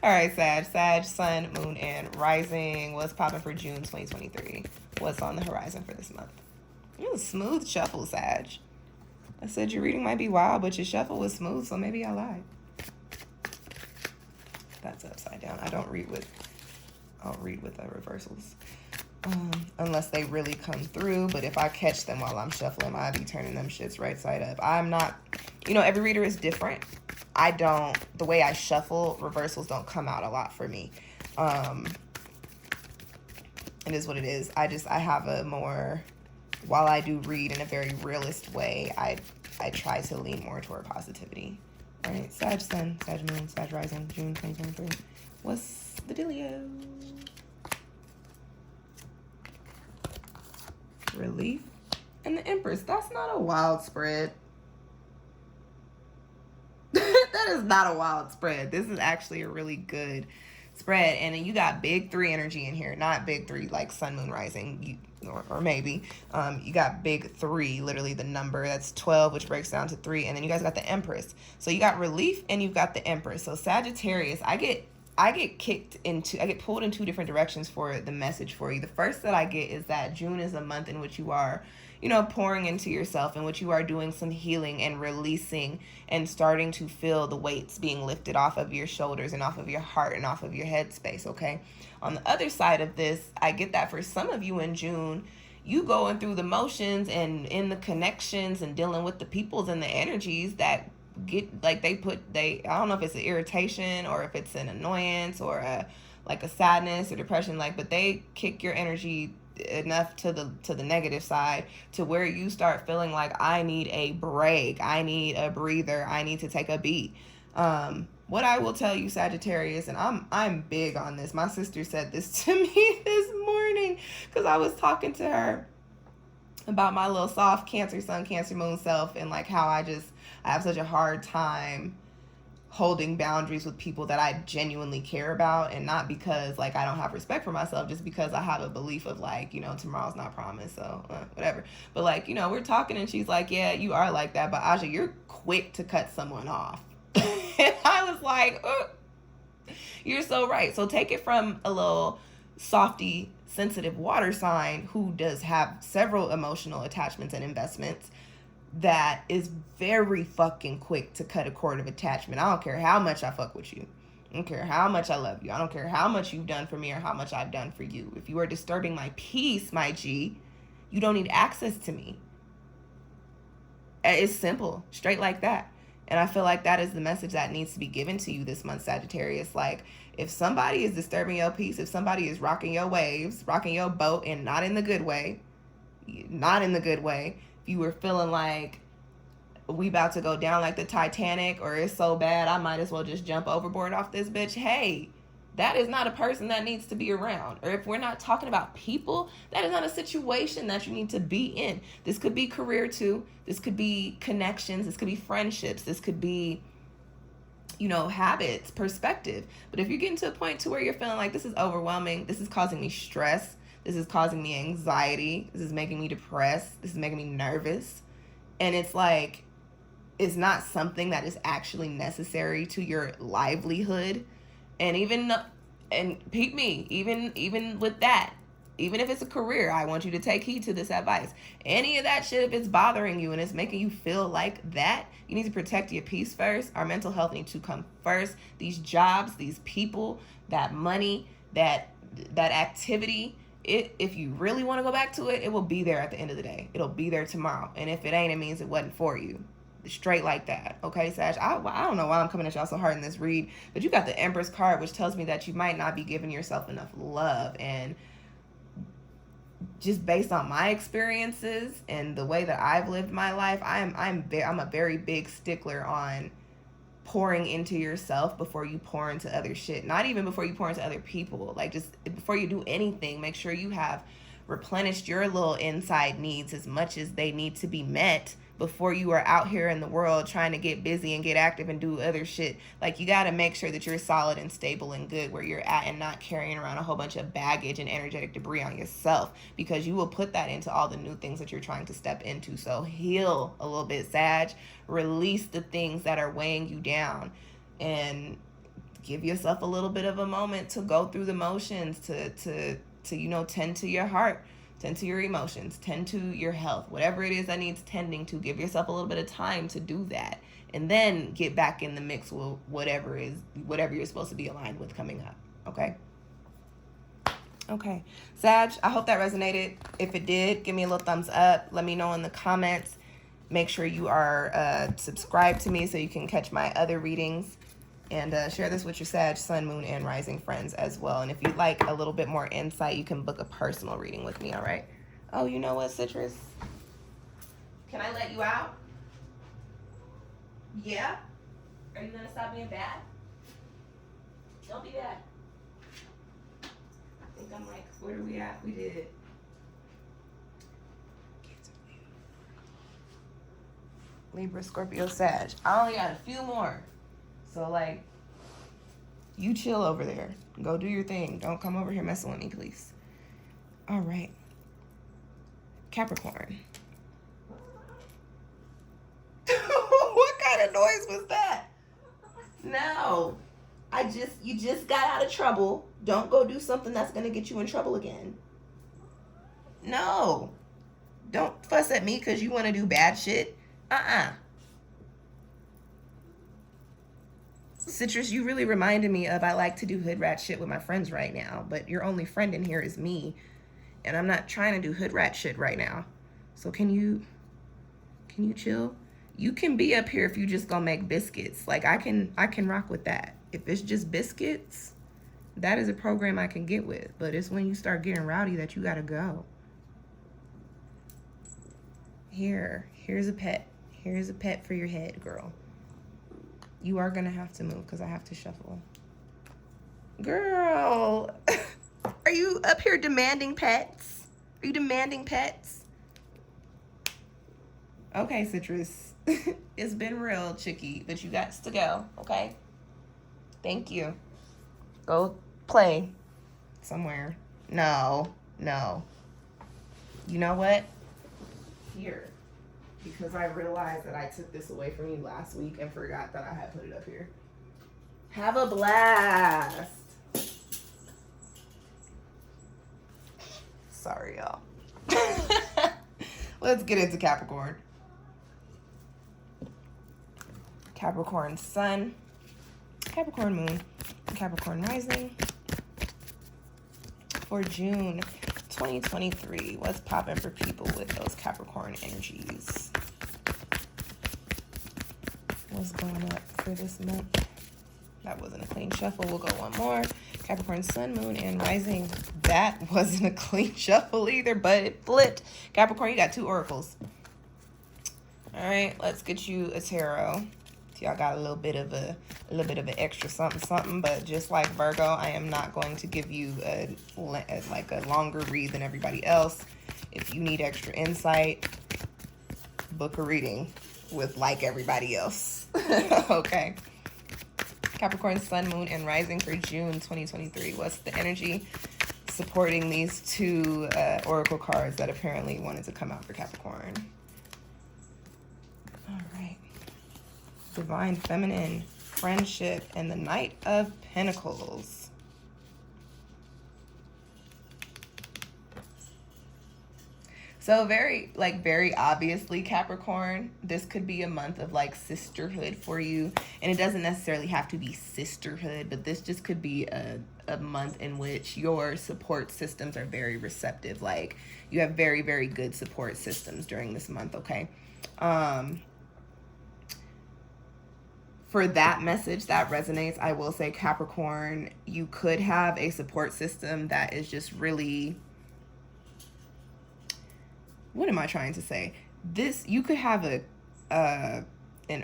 All right, Sag, Sun, Moon, and Rising. What's popping for June 2023? What's on the horizon for this month? It was a smooth shuffle, Sag. I said your reading might be wild, but your shuffle was smooth, so maybe I lied. That's upside down. I'll read with reversals. Unless they really come through, but if I catch them while I'm shuffling, I'll be turning them shits right side up. I'm not, every reader is different. The way I shuffle, reversals don't come out a lot for me. It is what it is. I have a more, while I do read in a very realist way, I try to lean more toward positivity. All right, Sag Sun, Sag Moon, Sag Rising, June 2023. What's the dealio? Relief and the Empress. That's not a wild spread. That is not a wild spread. This is actually a really good spread. And then you got big 3 energy in here, not big 3 like Sun, Moon, Rising, or maybe. You got big 3, literally the number. That's 12, which breaks down to 3. And then you guys got the Empress. So you got relief and you've got the Empress. So Sagittarius, I get pulled in 2 different directions for the message for you. The first that I get is that June is a month in which you are, pouring into yourself, in which you are doing some healing and releasing and starting to feel the weights being lifted off of your shoulders and off of your heart and off of your head space, okay? On the other side of this, I get that for some of you in June, you going through the motions and in the connections and dealing with the peoples and the energies that get like I don't know if it's an irritation or if it's an annoyance or a sadness or depression, but they kick your energy enough to the negative side to where you start feeling like, I need a break, I need a breather, I need to take a beat. What I will tell you, Sagittarius, and I'm big on this. My sister said this to me this morning because I was talking to her about my little soft Cancer Sun, Cancer Moon self, and how I have such a hard time holding boundaries with people that I genuinely care about, and not because I don't have respect for myself, just because I have a belief of tomorrow's not promised, so whatever. But we're talking and she's like, yeah, you are like that, but Aja, you're quick to cut someone off. And I was like, you're so right. So take it from a little softy, sensitive water sign who does have several emotional attachments and investments, that is very fucking quick to cut a cord of attachment. I don't care how much I fuck with you. I don't care how much I love you. I don't care how much you've done for me or how much I've done for you. If you are disturbing my peace, my G, you don't need access to me. It's simple, straight like that. And I feel like that is the message that needs to be given to you this month, Sagittarius. If somebody is disturbing your peace, if somebody is rocking your waves, rocking your boat, and not in the good way, if you were feeling like we about to go down like the Titanic, or it's so bad I might as well just jump overboard off this bitch, hey, that is not a person that needs to be around. Or if we're not talking about people, that is not a situation that you need to be in. This could be career too. This could be connections. This could be friendships. This could be, habits, perspective. But if you're getting to a point to where you're feeling like this is overwhelming, this is causing me stress, this is causing me anxiety, this is making me depressed, this is making me nervous, and it's is not something that is actually necessary to your livelihood. And peep me, even with that, even if it's a career, I want you to take heed to this advice. Any of that shit, if it's bothering you and it's making you feel like that, you need to protect your peace first. Our mental health needs to come first. These jobs, these people, that money, that activity, if you really want to go back to it, it will be there at the end of the day. It'll be there tomorrow. And if it ain't, it means it wasn't for you. Straight like that. Okay, Sag? I don't know why I'm coming at y'all so hard in this read, but you got the Empress card, which tells me that you might not be giving yourself enough love. And just based on my experiences and the way that I've lived my life, I'm a very big stickler on pouring into yourself before you pour into other shit. Not even before you pour into other people. Like, just before you do anything, make sure you have replenished your little inside needs as much as they need to be met before you are out here in the world trying to get busy and get active and do other shit. Like, you got to make sure that you're solid and stable and good where you're at, and not carrying around a whole bunch of baggage and energetic debris on yourself, because you will put that into all the new things that you're trying to step into. So heal a little bit, Sag. Release the things that are weighing you down, and give yourself a little bit of a moment to go through the motions, to tend to your heart, tend to your emotions, tend to your health, whatever it is that needs tending to. Give yourself a little bit of time to do that, and then get back in the mix with whatever you're supposed to be aligned with coming up. Okay, Sag, I hope that resonated. If it did, give me a little thumbs up. Let me know in the comments. Make sure you are subscribed to me so you can catch my other readings. And share this with your Sag, Sun, Moon, and Rising friends as well. And if you'd like a little bit more insight, you can book a personal reading with me, all right? Oh, you know what, Citrus? Can I let you out? Yeah? Are you going to stop being bad? Don't be bad. I think I'm like, where are we at? We did... Libra, Scorpio, Sag. I only got a few more. So, like, you chill over there. Go do your thing. Don't come over here messing with me, please. All right. Capricorn. What kind of noise was that? No. You just got out of trouble. Don't go do something that's going to get you in trouble again. No. Don't fuss at me because you want to do bad shit. Citrus, you really reminded me of, I like to do hood rat shit with my friends right now, but your only friend in here is me, and I'm not trying to do hood rat shit right now. So can you chill? You can be up here if you just gonna make biscuits. Like, I can rock with that. If it's just biscuits, that is a program I can get with. But it's when you start getting rowdy that you gotta go. Here's a pet. Here's a pet for your head, girl. You are going to have to move because I have to shuffle. Girl, are you up here demanding pets? Are you demanding pets? Okay, Citrus. It's been real, chickie, but you got to go, okay? Thank you. Go play somewhere. No. You know what? Here. Because I realized that I took this away from you last week and forgot that I had put it up here. Have a blast. Sorry, y'all. Let's get into Capricorn. Capricorn Sun, Capricorn Moon, Capricorn Rising. For June 2023, what's popping for people with those Capricorn energies? What's going up for this month? That wasn't a clean shuffle. We'll go one more. Capricorn Sun, Moon, and Rising. That wasn't a clean shuffle either, but it flipped. Capricorn, you got 2 oracles. All right, let's get you a tarot. Y'all got a little bit of an extra something, but just like Virgo, I am not going to give you a longer read than everybody else. If you need extra insight, book a reading with like everybody else. Okay. Capricorn Sun, Moon, and Rising for June 2023. What's the energy supporting these 2 oracle cards that apparently wanted to come out for Capricorn? All right. Divine Feminine, friendship, and the Knight of Pentacles. So very obviously, Capricorn, this could be a month of like sisterhood for you. And it doesn't necessarily have to be sisterhood, but this just could be a month in which your support systems are very receptive. Like you have very, very good support systems during this month, okay? For that message that resonates, I will say, Capricorn, you could have a support system that is just really... What am I trying to say? You could have an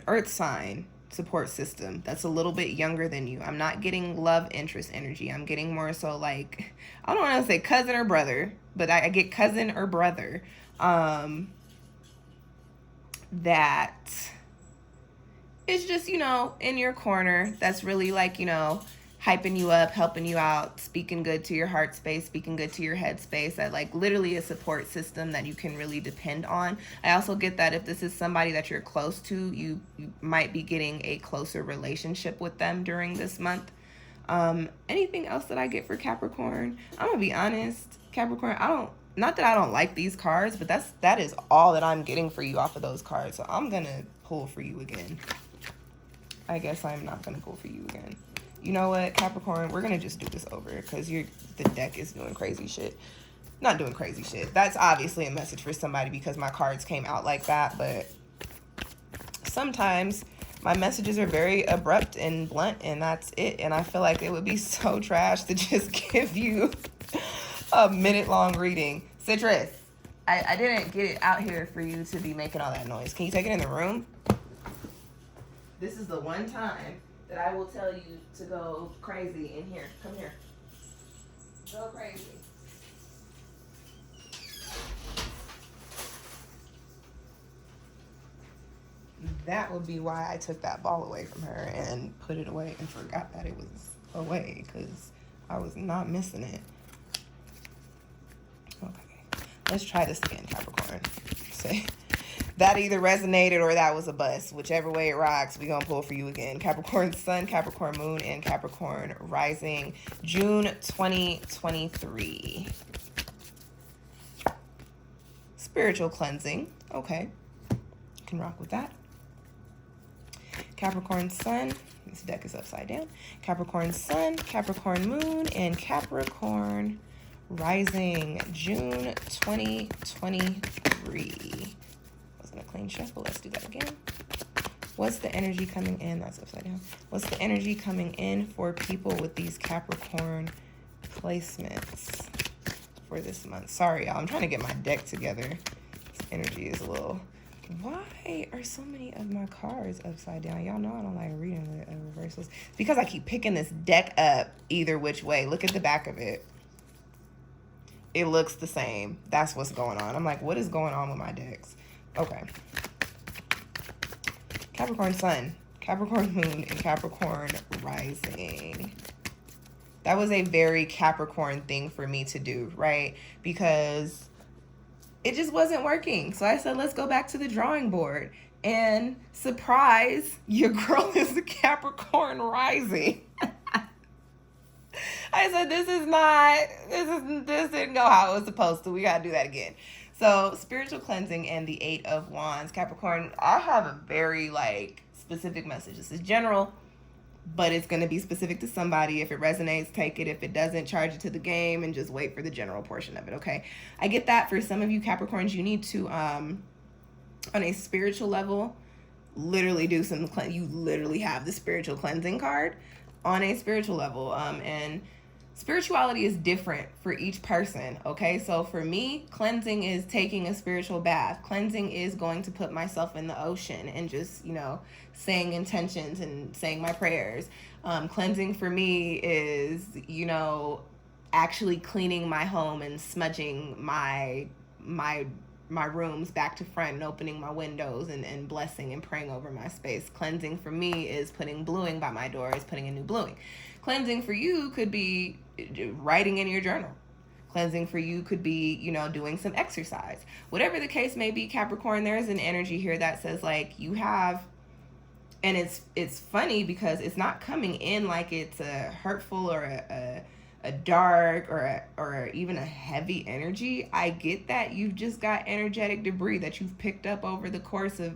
earth sign support system that's a little bit younger than you. I'm not getting love interest energy. I'm getting more so like, I don't want to say cousin or brother, but I get cousin or brother. That is just, in your corner. That's really like, hyping you up, helping you out, speaking good to your heart space, speaking good to your head space. That like literally a support system that you can really depend on. I also get that if this is somebody that you're close to, you might be getting a closer relationship with them during this month. Anything else that I get for Capricorn? I'm gonna be honest, Capricorn, not that I don't like these cards, but that is all that I'm getting for you off of those cards. So I'm gonna pull for you again. I guess I'm not gonna pull for you again. You know what, Capricorn, we're going to just do this over because the deck is doing crazy shit. Not doing crazy shit. That's obviously a message for somebody because my cards came out like that, but sometimes my messages are very abrupt and blunt, and that's it. And I feel like it would be so trash to just give you a minute-long reading. Citrus, I didn't get it out here for you to be making all that noise. Can you take it in the room? This is the one time that I will tell you to go crazy in here. Come here. Go crazy. That would be why I took that ball away from her and put it away and forgot that it was away because I was not missing it. Okay. Let's try this again, Capricorn. Say. That either resonated or that was a bust. Whichever way it rocks, we're going to pull for you again. Capricorn Sun, Capricorn Moon, and Capricorn Rising, June 2023. Spiritual cleansing. Okay. You can rock with that. Capricorn Sun. This deck is upside down. Capricorn Sun, Capricorn Moon, and Capricorn Rising, June 2023. A clean shuffle. Let's do that again. What's the energy coming in? That's upside down. What's the energy coming in for people with these Capricorn placements for this month? Sorry, y'all. I'm trying to get my deck together. This energy is a little... Why are so many of my cards upside down? Y'all know I don't like reading the reversals. It's because I keep picking this deck up either which way. Look at the back of it. It looks the same. That's what's going on. I'm like, what is going on with my decks? Okay. Capricorn Sun, Capricorn Moon, and Capricorn Rising. That was a very Capricorn thing for me to do, right? Because it just wasn't working. So I said, let's go back to the drawing board. And surprise, your girl is a Capricorn Rising. I said, this didn't go how it was supposed to. We got to do that again. So spiritual cleansing and the 8 of Wands. Capricorn, I have a very specific message. This is general, but it's going to be specific to somebody. If it resonates, take it. If it doesn't, charge it to the game and just wait for the general portion of it, okay? I get that for some of you Capricorns, you need to, on a spiritual level, literally do some, you literally have the spiritual cleansing card on a spiritual level. And spirituality is different for each person, okay? So for me, cleansing is taking a spiritual bath. Cleansing is going to put myself in the ocean and just, saying intentions and saying my prayers. Cleansing for me is, actually cleaning my home and smudging my rooms back to front and opening my windows and blessing and praying over my space. Cleansing for me is putting bluing by my door, is putting a new bluing. Cleansing for you could be writing in your journal. Cleansing for you could be, doing some exercise. Whatever the case may be, Capricorn, there's an energy here that says you have And it's funny because it's not coming in like it's a hurtful or a dark or even a heavy energy. I get that you've just got energetic debris that you've picked up over the course of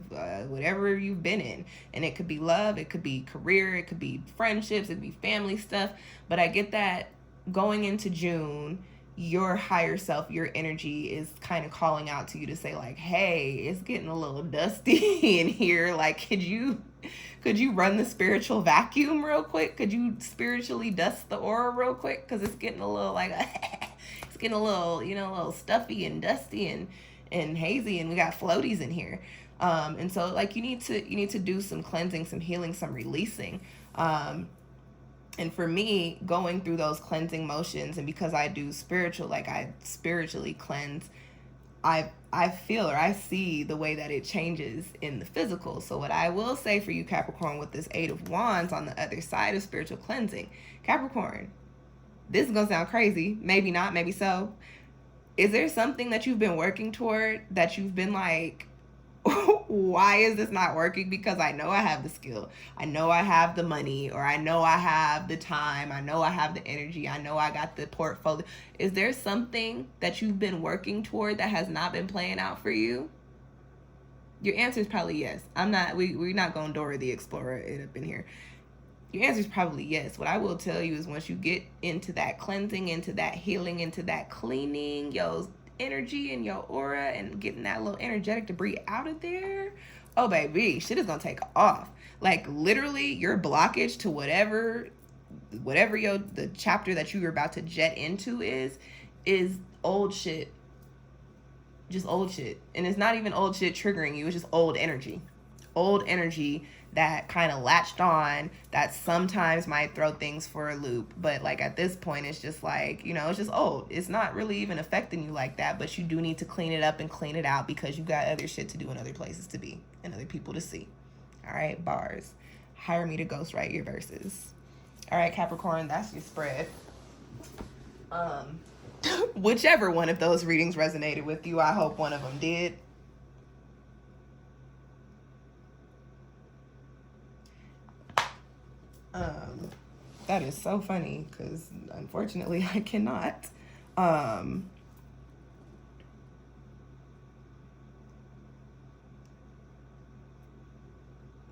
whatever you've been in. And it could be love, it could be career, it could be friendships, it could be family stuff. But I get that going into June, your higher self, your energy is kind of calling out to you to say like, hey, it's getting a little dusty in here. Like, could you run the spiritual vacuum real quick? Could you spiritually dust the aura real quick? Because it's getting a little like, it's getting a little, you know, a little stuffy and dusty and hazy, and we got floaties in here. And so like you need to do some cleansing, some healing, some releasing. And for me, going through those cleansing motions, and because I do spiritual, like I spiritually cleanse, I feel or I see the way that it changes in the physical. So what I will say for you, Capricorn, with this 8 of Wands on the other side of spiritual cleansing, Capricorn, this is going to sound crazy. Maybe not, maybe so. Is there something that you've been working toward that you've been like, why is this not working? Because I know I have the skill, I know I have the money, or I know I have the time, I know I have the energy, I know I got the portfolio. Is there something that you've been working toward that has not been playing out for you? Your answer is probably yes. We're not going Dora the Explorer it up in here. Your answer is probably yes. What I will tell you is once you get into that cleansing, into that healing, into that cleaning, yo, energy in your aura and getting that little energetic debris out of there, oh baby, shit is gonna take off. Like literally your blockage to whatever the chapter that you're about to jet into is old shit. Just old shit. And it's not even old shit triggering you, it's just old energy that kind of latched on, that sometimes might throw things for a loop. But like at this point, it's just like, you know, it's just old. It's not really even affecting you like that, but you do need to clean it up and clean it out because you got other shit to do and other places to be and other people to see. All right, bars. Hire me to ghostwrite your verses. All right, Capricorn, that's your spread. Whichever one of those readings resonated with you, I hope one of them did. That is so funny because unfortunately I cannot.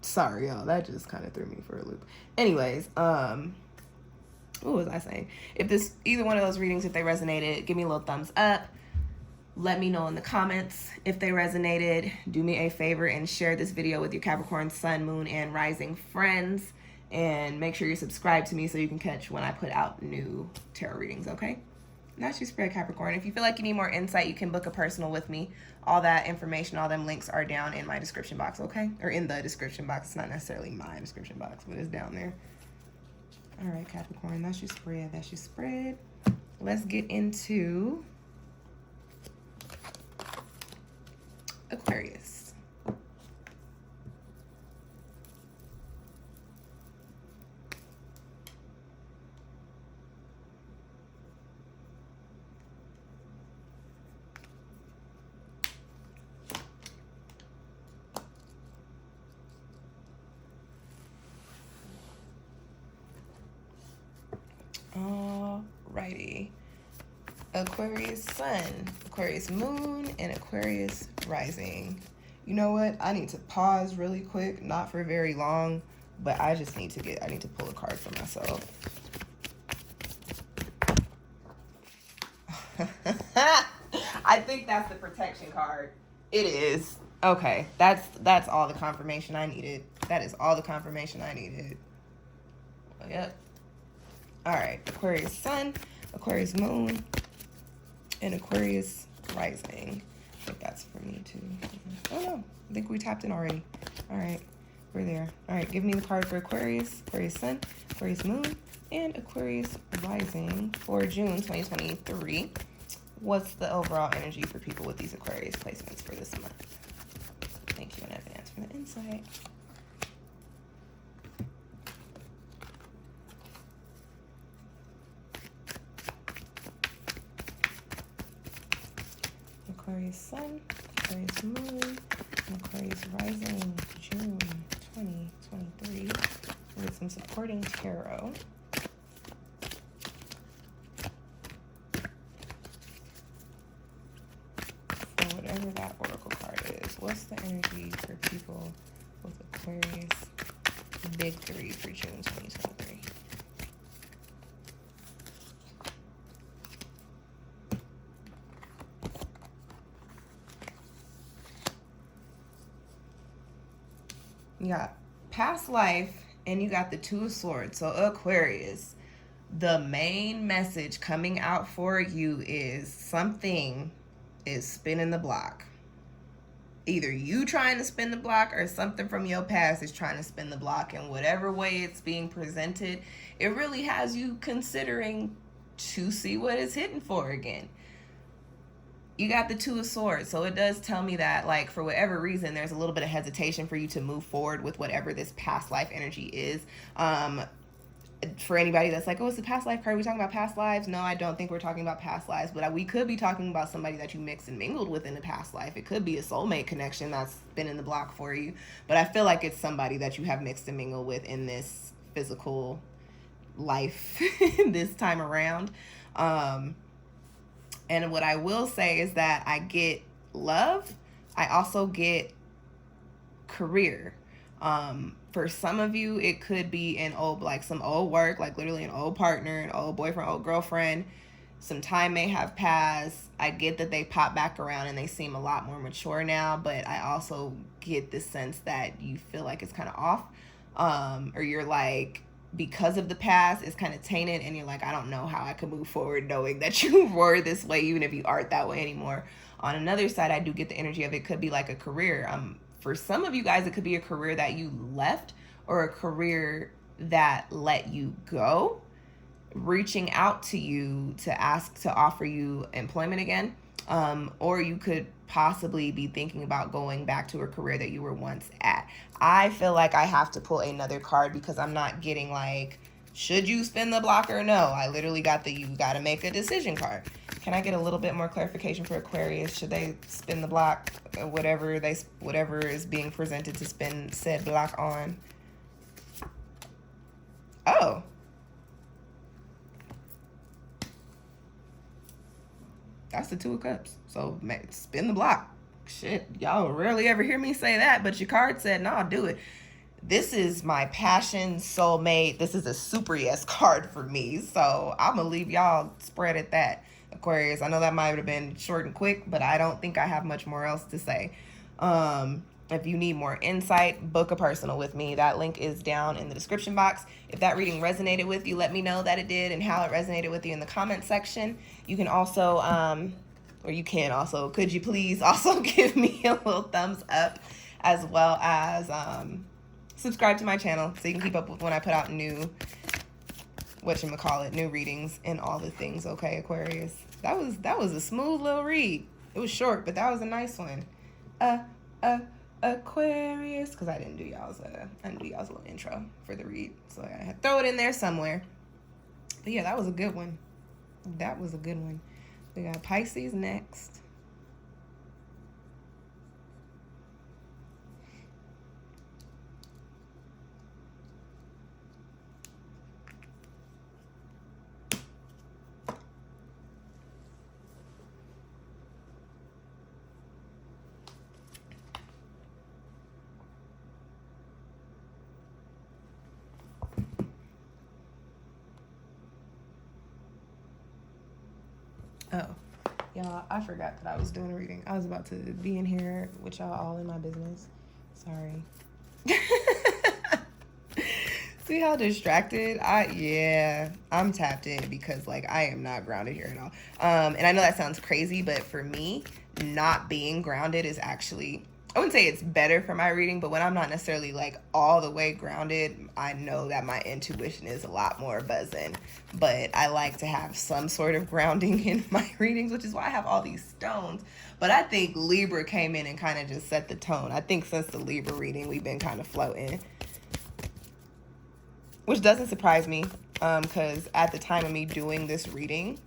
Sorry, y'all. That just kind of threw me for a loop. Anyways, what was I saying? If this either one of those readings, if they resonated, give me a little thumbs up. Let me know in the comments if they resonated. Do me a favor and share this video with your Capricorn, Sun, Moon, and Rising friends. And make sure you're subscribed to me so you can catch when I put out new tarot readings, okay? And that's your spread, Capricorn. If you feel like you need more insight, you can book a personal with me. All that information, all them links are down in my description box, okay? Or in the description box. It's not necessarily my description box, but it's down there. All right, Capricorn, that's your spread. That's your spread. Let's get into Aquarius. Alrighty. Aquarius Sun, Aquarius Moon, and Aquarius Rising. You know what? I need to pause really quick, not for very long, but I just need to pull a card for myself. I think that's the protection card. It is. Okay, that's all the confirmation I needed. That is all the confirmation I needed. Yep. All right, Aquarius Sun, Aquarius Moon, and Aquarius Rising. I think that's for me too. Oh no, I think we tapped in already. All right, we're there. All right, give me the card for Aquarius, Aquarius Sun, Aquarius Moon, and Aquarius Rising for June 2023. What's the overall energy for people with these Aquarius placements for this month? Thank you in advance for the insight. Aquarius Sun, Aquarius Moon, and Aquarius Rising, June 2023. some supporting tarot. For whatever that oracle card is. What's the energy for people with Aquarius? Big 3 for June 2023. You got past life and you got the 2 of Swords. So Aquarius, the main message coming out for you is something is spinning the block. Either you trying to spin the block or something from your past is trying to spin the block. And whatever way it's being presented, it really has you considering to see what it's hitting for again. You got the 2 of Swords, so it does tell me that, like, for whatever reason, there's a little bit of hesitation for you to move forward with whatever this past life energy is. For anybody that's like, oh, it's a past life card, are we talking about past lives? No, I don't think we're talking about past lives, but we could be talking about somebody that you mixed and mingled with in the past life. It could be a soulmate connection that's been in the block for you, but I feel like it's somebody that you have mixed and mingled with in this physical life this time around. And what I will say is that I get love. I also get career. For some of you, it could be an old, like some old work, like literally an old partner, an old boyfriend, old girlfriend. Some time may have passed. I get that they pop back around and they seem a lot more mature now, but I also get the sense that you feel like it's kind of off. Or you're like, because of the past, it's kind of tainted and you're like, I don't know how I can move forward knowing that you were this way, even if you aren't that way anymore. On another side, I do get the energy of it could be like a career. For some of you guys, it could be a career that you left or a career that let you go, reaching out to you to ask to offer you employment again. Or you could possibly be thinking about going back to a career that you were once at. I feel like I have to pull another card because I'm not getting like, should you spin the block or no? I literally got the you got to make a decision card. Can I get a little bit more clarification for Aquarius? Should they spin the block, whatever is being presented to spin said block on? Oh. That's the 2 of Cups. So spin the block. Shit, y'all rarely ever hear me say that, but your card said, no, I'll do it. This is my passion, soulmate. This is a super yes card for me. So I'm going to leave y'all spread at that, Aquarius. I know that might have been short and quick, but I don't think I have much more else to say. If you need more insight, book a personal with me. That link is down in the description box. If that reading resonated with you, let me know that it did and how it resonated with you in the comment section. You can also, could you please also give me a little thumbs up, as well as subscribe to my channel so you can keep up with when I put out new readings and all the things. Okay, Aquarius. That was a smooth little read. It was short, but that was a nice one. Aquarius, because I didn't do y'all's little intro for the read, so I had to throw it in there somewhere. But yeah, that was a good one. We got Pisces next. Oh, y'all, I forgot that I was doing a reading. I was about to be in here with y'all all in my business. Sorry. See how distracted I'm tapped in because like I am not grounded here at all. And I know that sounds crazy, but for me, not being grounded is actually, I wouldn't say it's better for my reading, but when I'm not necessarily like all the way grounded, I know that my intuition is a lot more buzzing. But I like to have some sort of grounding in my readings, which is why I have all these stones. But I think Libra came in and kind of just set the tone. I think since the Libra reading, we've been kind of floating, which doesn't surprise me, because at the time of me doing this reading,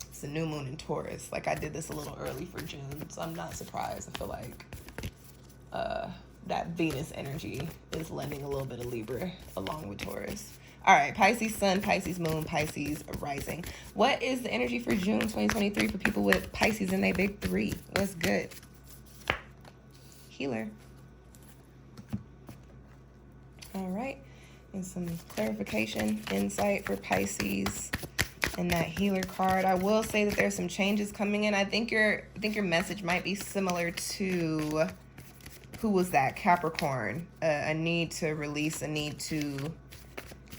it's a new moon in Taurus. Like I did this a little early for June, so I'm not surprised. I feel like that Venus energy is lending a little bit of Libra along with Taurus. All right, Pisces sun, Pisces moon, Pisces rising. What is the energy for June 2023 for people with Pisces in their big three? What's good? Healer. All right, and some clarification, insight for Pisces and that healer card. I will say that there's some changes coming in. I think your message might be similar to, who was that? Capricorn. A need to release, a need to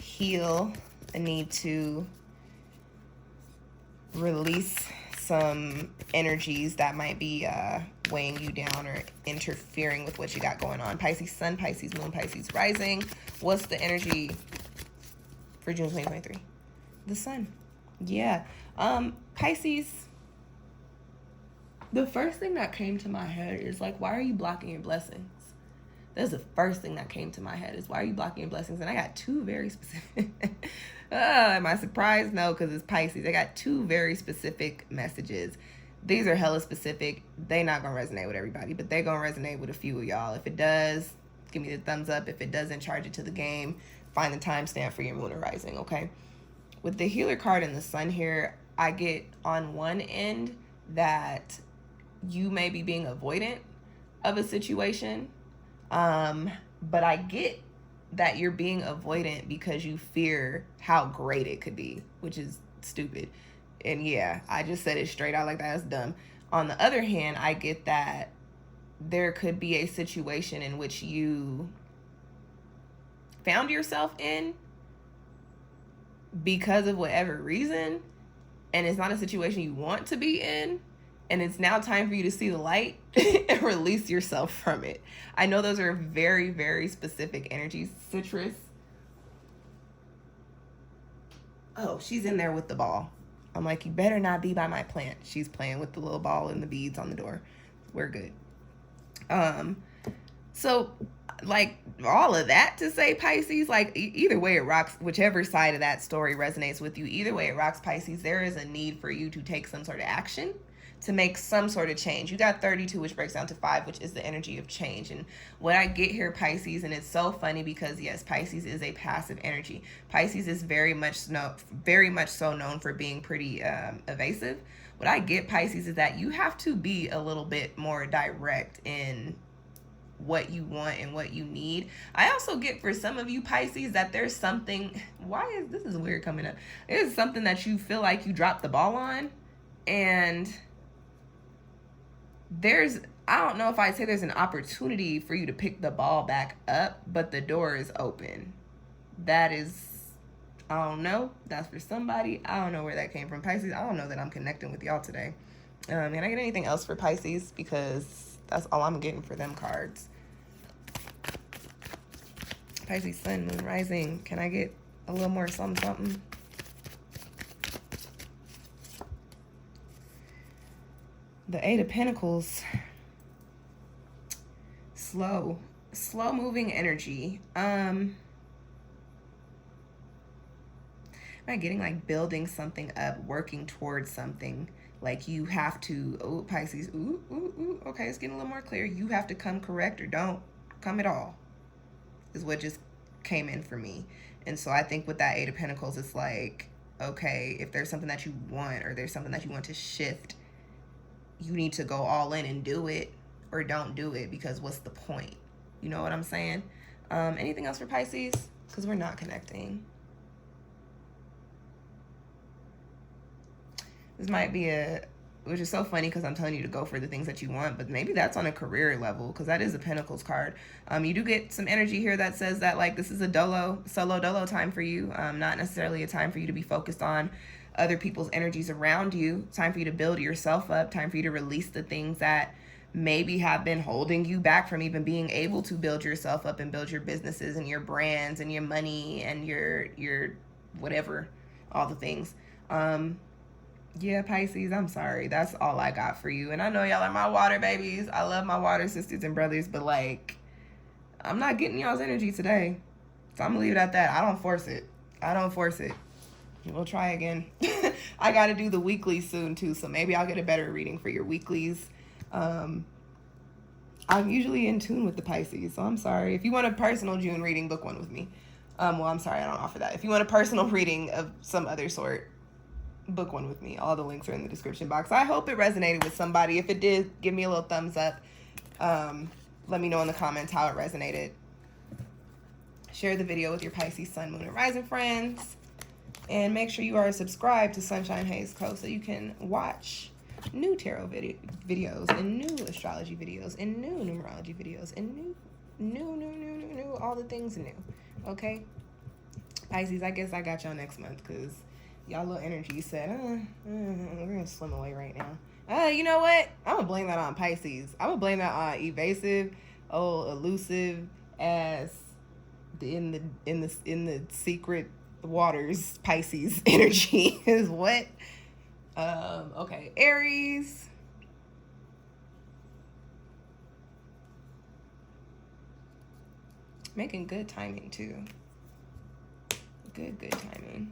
heal, a need to release some energies that might be weighing you down or interfering with what you got going on. Pisces sun, Pisces moon, Pisces rising. What's the energy for June 2023? The sun. Yeah. Pisces, the first thing that came to my head is like, why are you blocking your blessings? That's the first thing that came to my head is, why are you blocking your blessings? And I got two very specific. Am I surprised? No, because it's Pisces. I got two very specific messages. These are hella specific. They not going to resonate with everybody, but they going to resonate with a few of y'all. If it does, give me the thumbs up. If it doesn't, charge it to the game. Find the timestamp for your moon or rising, okay? With the healer card and the sun here, I get on one end that you may be being avoidant of a situation. But I get that you're being avoidant because you fear how great it could be, which is stupid. And yeah, I just said it straight out like that. That's dumb. On the other hand, I get that there could be a situation in which you found yourself in because of whatever reason, and it's not a situation you want to be in. And it's now time for you to see the light and release yourself from it. I know those are very, very specific energies. Citrus. Oh, she's in there with the ball. I'm like, you better not be by my plant. She's playing with the little ball and the beads on the door. We're good. So like all of that to say, Pisces, like either way it rocks, whichever side of that story resonates with you, either way it rocks, Pisces, there is a need for you to take some sort of action, to make some sort of change. You got 32, which breaks down to 5, which is the energy of change. And what I get here, Pisces, and it's so funny because yes, Pisces is a passive energy. Pisces is very much so known for being pretty evasive. What I get, Pisces, is that you have to be a little bit more direct in what you want and what you need. I also get for some of you, Pisces, that there's something, this is weird coming up. There's something that you feel like you dropped the ball on, and I don't know if I'd say there's an opportunity for you to pick the ball back up, but the door is open. That is, I don't know. That's for somebody. I don't know where that came from, Pisces. I don't know that I'm connecting with y'all today. Can I get anything else for Pisces? Because that's all I'm getting for them cards. Pisces sun, moon, rising. Can I get a little more something? The Eight of Pentacles. Slow moving energy. Am I getting like building something up, working towards something? Like you have to, oh, Pisces, ooh, okay, it's getting a little more clear. You have to come correct or don't come at all, is what just came in for me. And so I think with that Eight of Pentacles, it's like, okay, if there's something that you want or there's something that you want to shift, you need to go all in and do it, or don't do it, because what's the point? You know what I'm saying? Anything else for Pisces? Because we're not connecting. This might be which is so funny because I'm telling you to go for the things that you want, but maybe that's on a career level, because that is a Pentacles card. You do get some energy here that says that like this is a solo dolo time for you, not necessarily a time for you to be focused on other people's energies around you. Time for you to build yourself up, time for you to release the things that maybe have been holding you back from even being able to build yourself up and build your businesses and your brands and your money and your whatever, all the things. Yeah, Pisces, I'm sorry. That's all I got for you. And I know y'all are my water babies. I love my water sisters and brothers, but like, I'm not getting y'all's energy today. So I'm gonna leave it at that. I don't force it. We'll try again. I got to do the weeklies soon too, so maybe I'll get a better reading for your weeklies. I'm usually in tune with the Pisces, so I'm sorry. If you want a personal June reading, book one with me. Well, I'm sorry, I don't offer that. If you want a personal reading of some other sort, book one with me. All the links are in the description box. I hope it resonated with somebody. If it did, give me a little thumbs up. Let me know in the comments how it resonated. Share the video with your Pisces sun, moon, and rising friends. And make sure you are subscribed to SunshinehazeCo so you can watch new tarot videos and new astrology videos and new numerology videos and new, all the things new. Okay? Pisces, I guess I got y'all next month because y'all little energy said, we're going to swim away right now. You know what? I'm going to blame that on Pisces. I'm going to blame that on evasive, elusive as in the secret waters Pisces energy is what. Okay, Aries. Making good timing too. Good timing.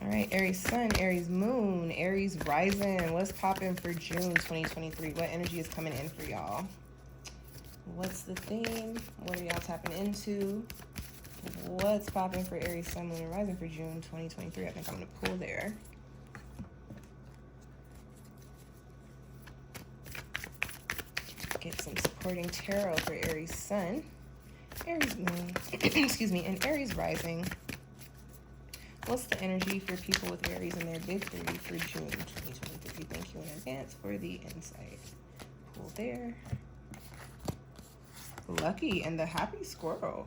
All right, Aries sun, Aries moon, Aries rising. What's popping for June 2023? What energy is coming in for y'all? What's the theme? What are y'all tapping into? What's popping for Aries sun, moon, and rising for June 2023? I think I'm going to pull there. Get some supporting tarot for Aries sun, Aries moon, excuse me, and Aries rising. What's the energy for people with Aries in their big three for June 2023? Thank you in advance for the insight. Pull there. Lucky and the happy squirrel.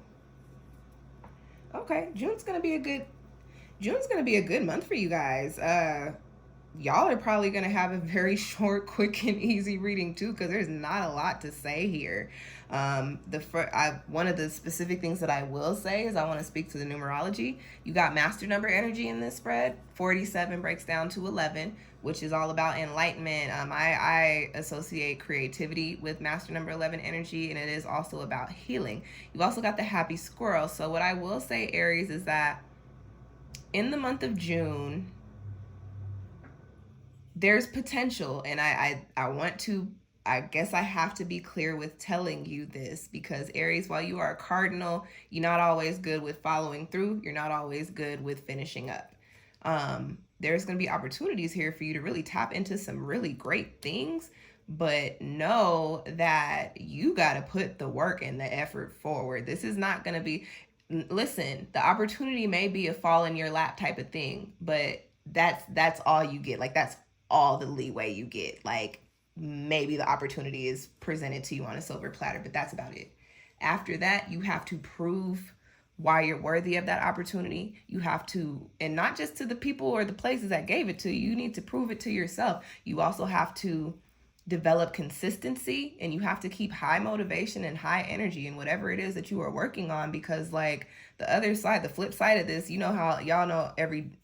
Okay, June's gonna be a good month for you guys. Y'all are probably gonna have a very short, quick, and easy reading too, because there's not a lot to say here. One of the specific things that I will say is I want to speak to the numerology. You got master number energy in this spread. 47 breaks down to 11, which is all about enlightenment. I associate creativity with master number 11 energy, and it is also about healing. You've also got the happy squirrel. So what I will say, Aries, is that in the month of June, there's potential, and I guess I have to be clear with telling you this, because Aries, while you are a cardinal, you're not always good with following through. You're not always good with finishing up. There's going to be opportunities here for you to really tap into some really great things, but know that you got to put the work and the effort forward. This is not going to be, listen, the opportunity may be a fall in your lap type of thing, but that's all you get. Like, that's all the leeway you get. Like, maybe the opportunity is presented to you on a silver platter, but that's about it. After that, you have to prove why you're worthy of that opportunity. You have to, and not just to the people or the places that gave it to you, you need to prove it to yourself. You also have to develop consistency, and you have to keep high motivation and high energy in whatever it is that you are working on, because like the other side, the flip side of this, you know how y'all know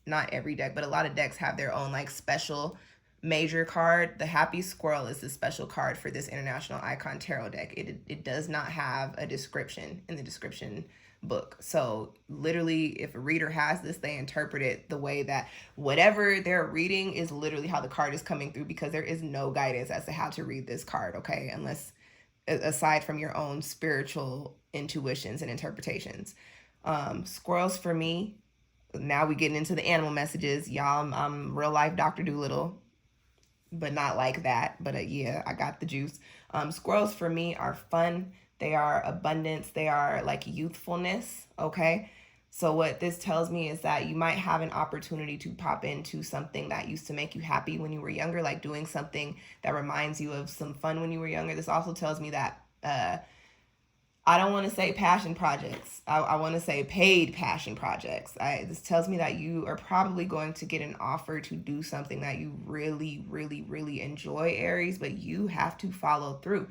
not every deck, but a lot of decks have their own like special major card. The happy squirrel is the special card for this International Icon Tarot deck. It does not have a description in the description book. So literally, if a reader has this, they interpret it the way that whatever they're reading is literally how the card is coming through, because there is no guidance as to how to read this card, okay? Unless, aside from your own spiritual intuitions and interpretations. Squirrels for me, now we getting into the animal messages. Y'all, I'm real life Dr. Dolittle, but not like that. But yeah, I got the juice. Squirrels for me are fun. They are abundance. They are like youthfulness. Okay. So what this tells me is that you might have an opportunity to pop into something that used to make you happy when you were younger, like doing something that reminds you of some fun when you were younger. This also tells me that, I don't want to say passion projects. I want to say paid passion projects. This tells me that you are probably going to get an offer to do something that you really, really, really enjoy, Aries, but you have to follow through.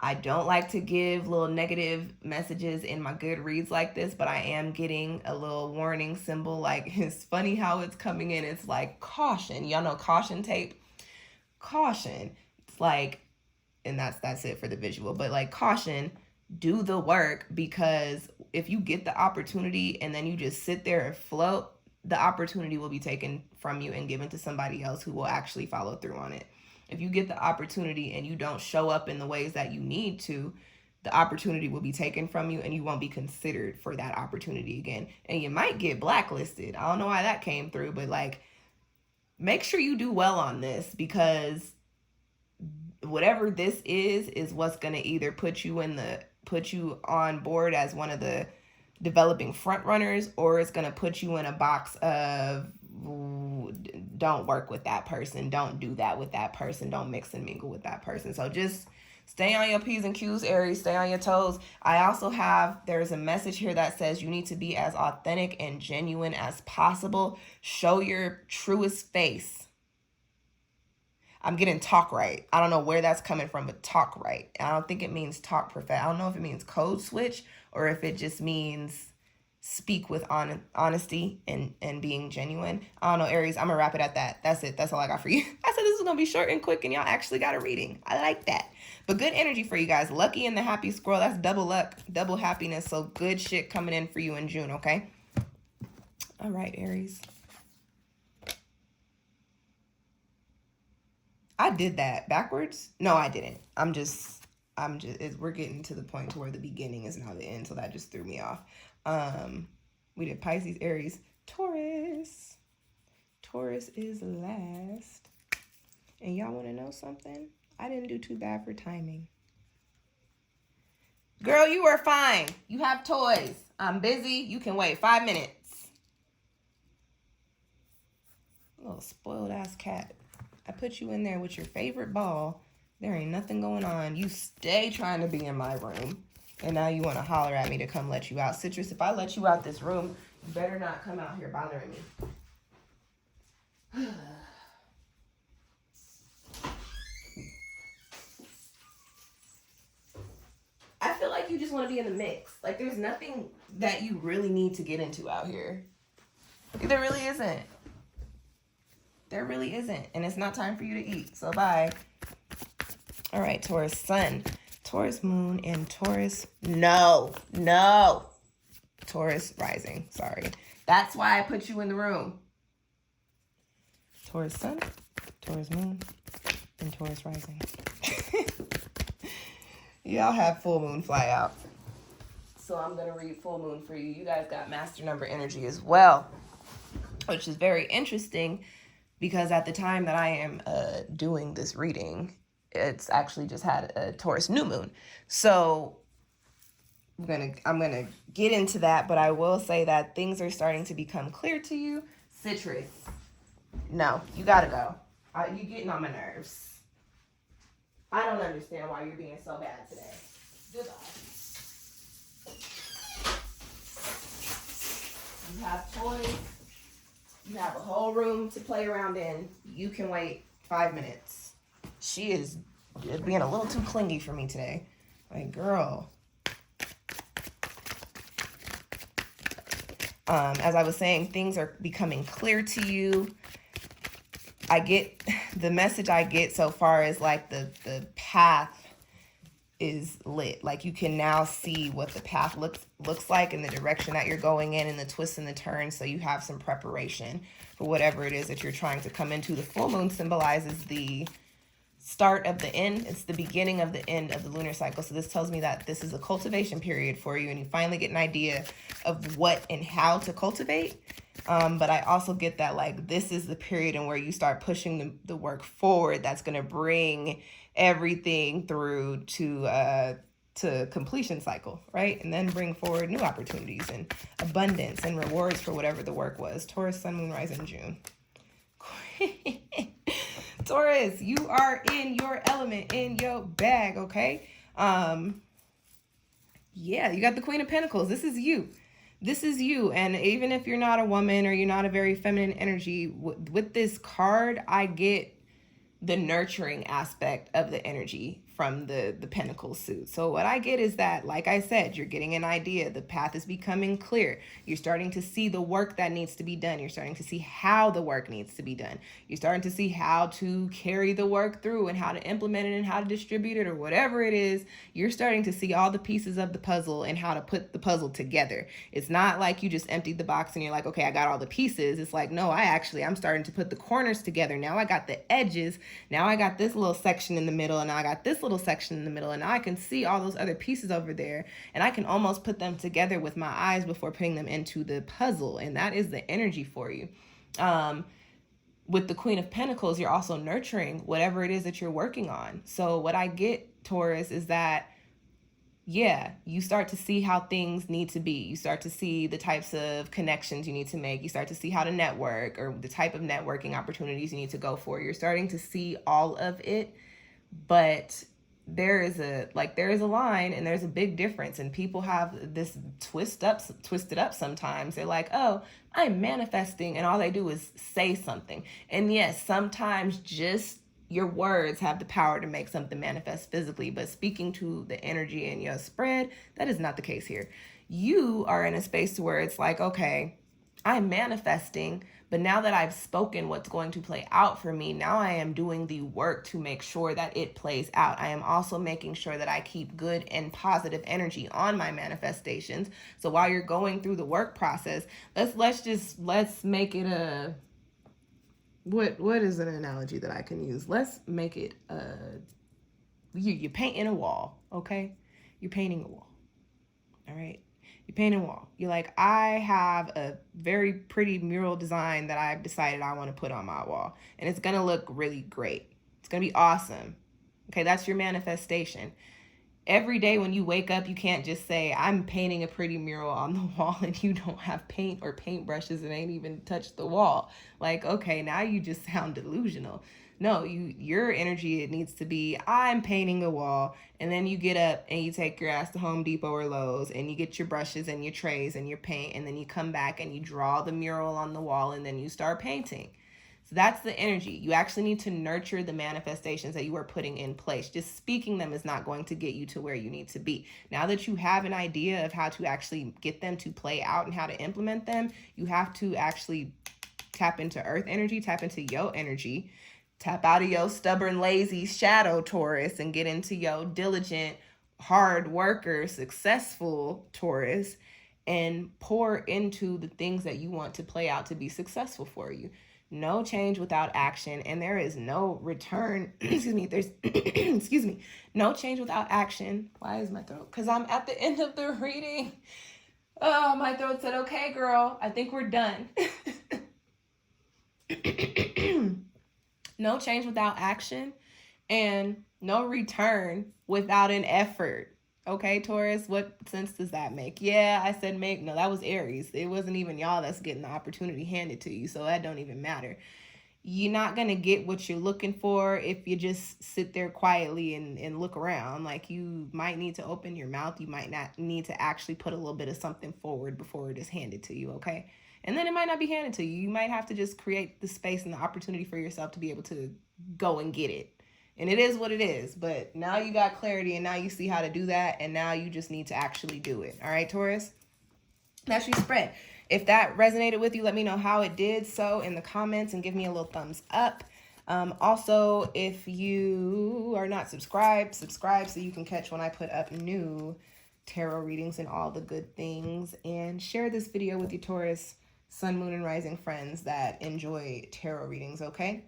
I don't like to give little negative messages in my good reads like this, but I am getting a little warning symbol. Like, it's funny how it's coming in. It's like caution. Y'all know caution tape? Caution. It's like, and that's it for the visual, but like caution. Do the work, because if you get the opportunity and then you just sit there and float, the opportunity will be taken from you and given to somebody else who will actually follow through on it. If you get the opportunity and you don't show up in the ways that you need to, the opportunity will be taken from you and you won't be considered for that opportunity again. And you might get blacklisted. I don't know why that came through, but like, make sure you do well on this, because whatever this is what's going to either put you on board as one of the developing front runners, or it's going to put you in a box of don't work with that person, don't do that with that person, don't mix and mingle with that person. So just stay on your P's and Q's, Aries. Stay on your toes. I also there's a message here that says you need to be as authentic and genuine as possible. Show your truest face. I'm getting talk right. I don't know where that's coming from, but talk right. I don't think it means talk perfect. I don't know if it means code switch or if it just means speak with honesty and being genuine. I don't know, Aries. I'm going to wrap it at that. That's it. That's all I got for you. I said this was going to be short and quick, and y'all actually got a reading. I like that. But good energy for you guys. Lucky and the happy squirrel. That's double luck, double happiness. So good shit coming in for you in June, okay? All right, Aries. I did that backwards. No, I didn't. We're getting to the point to where the beginning is now the end. So that just threw me off. We did Pisces, Aries, Taurus. Taurus is last. And y'all want to know something? I didn't do too bad for timing. Girl, you are fine. You have toys. I'm busy. You can wait 5 minutes. Little spoiled ass cat. I put you in there with your favorite ball. There ain't nothing going on. You stay trying to be in my room. And now you want to holler at me to come let you out. Citrus, if I let you out this room, you better not come out here bothering me. I feel like you just want to be in the mix. Like, there's nothing that you really need to get into out here. There really isn't. There really isn't. And it's not time for you to eat. So bye. All right, Taurus sun, Taurus moon, and Taurus. No. Taurus rising. Sorry. That's why I put you in the room. Taurus sun, Taurus moon, and Taurus rising. Y'all have full moon fly out. So I'm going to read full moon for you. You guys got master number energy as well, which is very interesting. Because at the time that I am doing this reading, it's actually just had a Taurus new moon. So I'm gonna get into that, but I will say that things are starting to become clear to you. Citrus, no, you gotta go. You're getting on my nerves. I don't understand why you're being so bad today. Goodbye. You have toys. You have a whole room to play around in. You can wait 5 minutes. She is being a little too clingy for me today. Like, girl. As I was saying, things are becoming clear to you. I get the message I get so far is like the path is lit. Like, you can now see what the path looks like and the direction that you're going in and the twists and the turns. So you have some preparation for whatever it is that you're trying to come into. The full moon symbolizes the start of the end. It's the beginning of the end of the lunar cycle. So this tells me that this is a cultivation period for you, and you finally get an idea of what and how to cultivate. But I also get that, like, this is the period in where you start pushing the work forward that's going to bring everything through to completion cycle, right? And then bring forward new opportunities and abundance and rewards for whatever the work was. Taurus, sun, moon, rise in June. Taurus, you are in your element, in your bag, okay? Yeah, you got the Queen of Pentacles. This is you. This is you. And even if you're not a woman or you're not a very feminine energy, with this card, I get the nurturing aspect of the energy from the Pentacle suit. So what I get is that, like I said, you're getting an idea. The path is becoming clear. You're starting to see the work that needs to be done. You're starting to see how the work needs to be done. You're starting to see how to carry the work through and how to implement it and how to distribute it or whatever it is. You're starting to see all the pieces of the puzzle and how to put the puzzle together. It's not like you just emptied the box and you're like, okay, I got all the pieces. It's like, no, I'm starting to put the corners together. Now I got the edges. Now I got this little section in the middle, and now I got this little section in the middle, and now I can see all those other pieces over there, and I can almost put them together with my eyes before putting them into the puzzle. And that is the energy for you. With the Queen of Pentacles, you're also nurturing whatever it is that you're working on. So what I get, Taurus, is that yeah, you start to see how things need to be. You start to see the types of connections you need to make. You start to see how to network or the type of networking opportunities you need to go for. You're starting to see all of it, but there is a line and there's a big difference, and people have this twisted up sometimes. They're like, oh, I'm manifesting, and all they do is say something. And yes, sometimes just your words have the power to make something manifest physically, but speaking to the energy in your spread, that is not the case here. You are in a space where it's like, okay, I'm manifesting, but now that I've spoken what's going to play out for me, now I am doing the work to make sure that it plays out. I am also making sure that I keep good and positive energy on my manifestations. So while you're going through the work process, let's make it a, what is an analogy that I can use? Let's make it you're painting a wall, okay? You're painting a wall. All right? You're painting a wall. You're like, I have a very pretty mural design that I've decided I want to put on my wall, and it's going to look really great. It's going to be awesome. Okay, that's your manifestation. Every day when you wake up, you can't just say, I'm painting a pretty mural on the wall, and you don't have paint or paintbrushes and ain't even touched the wall. Like, okay, now you just sound delusional. No, your energy, it needs to be, I'm painting a wall. And then you get up and you take your ass to Home Depot or Lowe's and you get your brushes and your trays and your paint, and then you come back and you draw the mural on the wall, and then you start painting. So that's the energy. You actually need to nurture the manifestations that you are putting in place. Just speaking them is not going to get you to where you need to be. Now that you have an idea of how to actually get them to play out and how to implement them, you have to actually tap into earth energy, tap into your energy, tap out of your stubborn, lazy shadow Taurus, and get into your diligent, hard worker, successful Taurus, and pour into the things that you want to play out to be successful for you. No change without action, and there is no return. Excuse me, no change without action. Why is my throat? Because I'm at the end of the reading. Oh, my throat said, okay, girl, I think we're done. No change without action, and no return without an effort. Okay, Taurus, what sense does that make? Yeah, I said make. No, that was Aries. It wasn't even y'all that's getting the opportunity handed to you, so that don't even matter. You're not going to get what you're looking for if you just sit there quietly and look around. Like, you might need to open your mouth. You might not need to actually put a little bit of something forward before it is handed to you, okay? And then it might not be handed to you. You might have to just create the space and the opportunity for yourself to be able to go and get it. And it is what it is. But now you got clarity, and now you see how to do that. And now you just need to actually do it. All right, Taurus? That's your spread. If that resonated with you, let me know how it did so in the comments and give me a little thumbs up. Also, if you are not subscribed, subscribe so you can catch when I put up new tarot readings and all the good things. And share this video with your Taurus, Sun, Moon, and Rising friends that enjoy tarot readings, okay?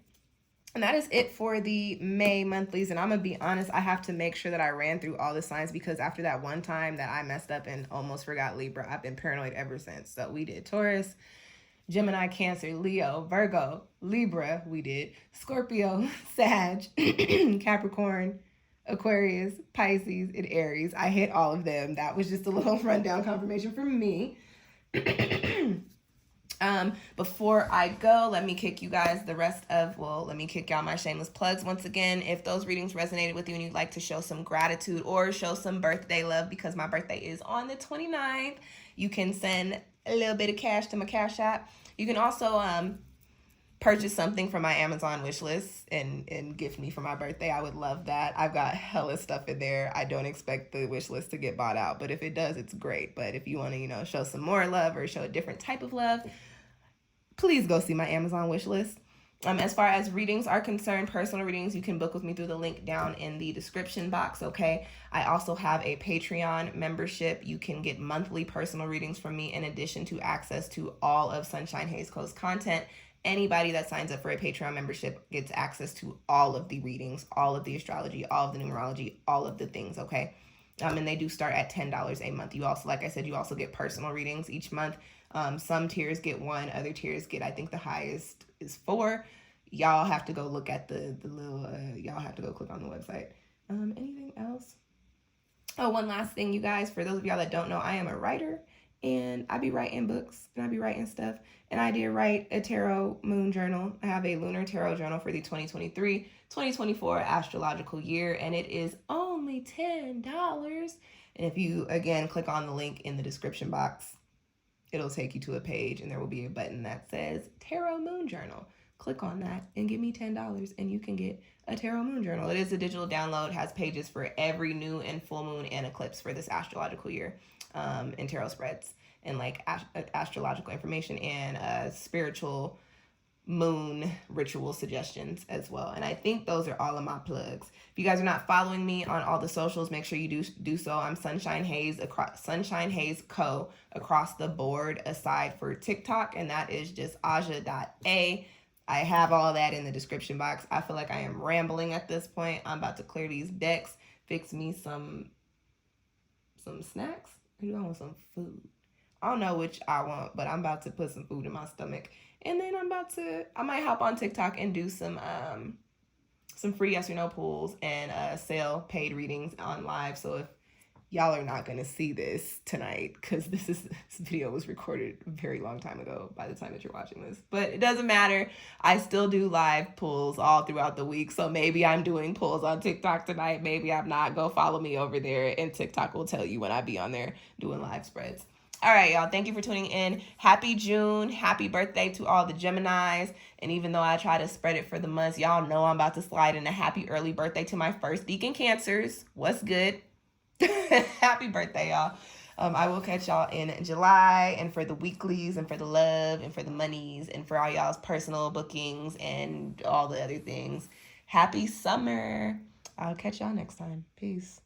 And that is it for the May monthlies. And I'm going to be honest, I have to make sure that I ran through all the signs, because after that one time that I messed up and almost forgot Libra, I've been paranoid ever since. So we did Taurus, Gemini, Cancer, Leo, Virgo, Libra, we did Scorpio, Sag, Capricorn, Aquarius, Pisces, and Aries. I hit all of them. That was just a little rundown confirmation from me. Before I go, let me kick you guys let me kick y'all my shameless plugs once again. If those readings resonated with you and you'd like to show some gratitude or show some birthday love, because my birthday is on the 29th, you can send a little bit of cash to my Cash App. You can also purchase something from my Amazon wish list and gift me for my birthday, I would love that. I've got hella stuff in there. I don't expect the wish list to get bought out, but if it does, it's great. But if you want to, you know, show some more love or show a different type of love, please go see my Amazon wish list. As far as readings are concerned, personal readings, you can book with me through the link down in the description box, okay? I also have a Patreon membership. You can get monthly personal readings from me in addition to access to all of SunshinehazeCo's content. Anybody that signs up for a Patreon membership gets access to all of the readings, all of the astrology, all of the numerology, all of the things, okay? And they do start at $10 a month. You also, like I said, you also get personal readings each month. Some tiers get 1, other tiers get, I think the highest is 4. Y'all have to go look at the little, y'all have to go click on the website. Anything else? Oh, one last thing, you guys, for those of y'all that don't know, I am a writer, and I be writing books, and I be writing stuff, and I did write a tarot moon journal. I have a lunar tarot journal for the 2023-2024 astrological year, and it is only $10. And if you, again, click on the link in the description box, it'll take you to a page, and there will be a button that says Tarot Moon Journal. Click on that and give me $10, and you can get a Tarot Moon Journal. It is a digital download, has pages for every new and full moon and eclipse for this astrological year, and tarot spreads, and like astrological information and spiritual moon ritual suggestions as well. And I think those are all of my plugs. If you guys are not following me on all the socials, make sure you do so. I'm Sunshine Haze across SunshinehazeCo across the board, aside for TikTok, and that is just aujhaaye. I have all that in the description box. I feel like I am rambling at this point. I'm about to clear these decks, fix me some snacks. Or do I want some food? I don't know which I want, but I'm about to put some food in my stomach. And then I might hop on TikTok and do some free yes or no pulls and sell paid readings on live. So if y'all are not going to see this tonight, because this video was recorded a very long time ago by the time that you're watching this, but it doesn't matter. I still do live pulls all throughout the week. So maybe I'm doing pulls on TikTok tonight. Maybe I'm not. Go follow me over there, and TikTok will tell you when I be on there doing live spreads. All right, y'all. Thank you for tuning in. Happy June. Happy birthday to all the Geminis. And even though I try to spread it for the months, y'all know I'm about to slide in a happy early birthday to my first Deacon Cancers. What's good? Happy birthday, y'all. I will catch y'all in July, and for the weeklies, and for the love, and for the monies, and for all y'all's personal bookings, and all the other things. Happy summer. I'll catch y'all next time. Peace.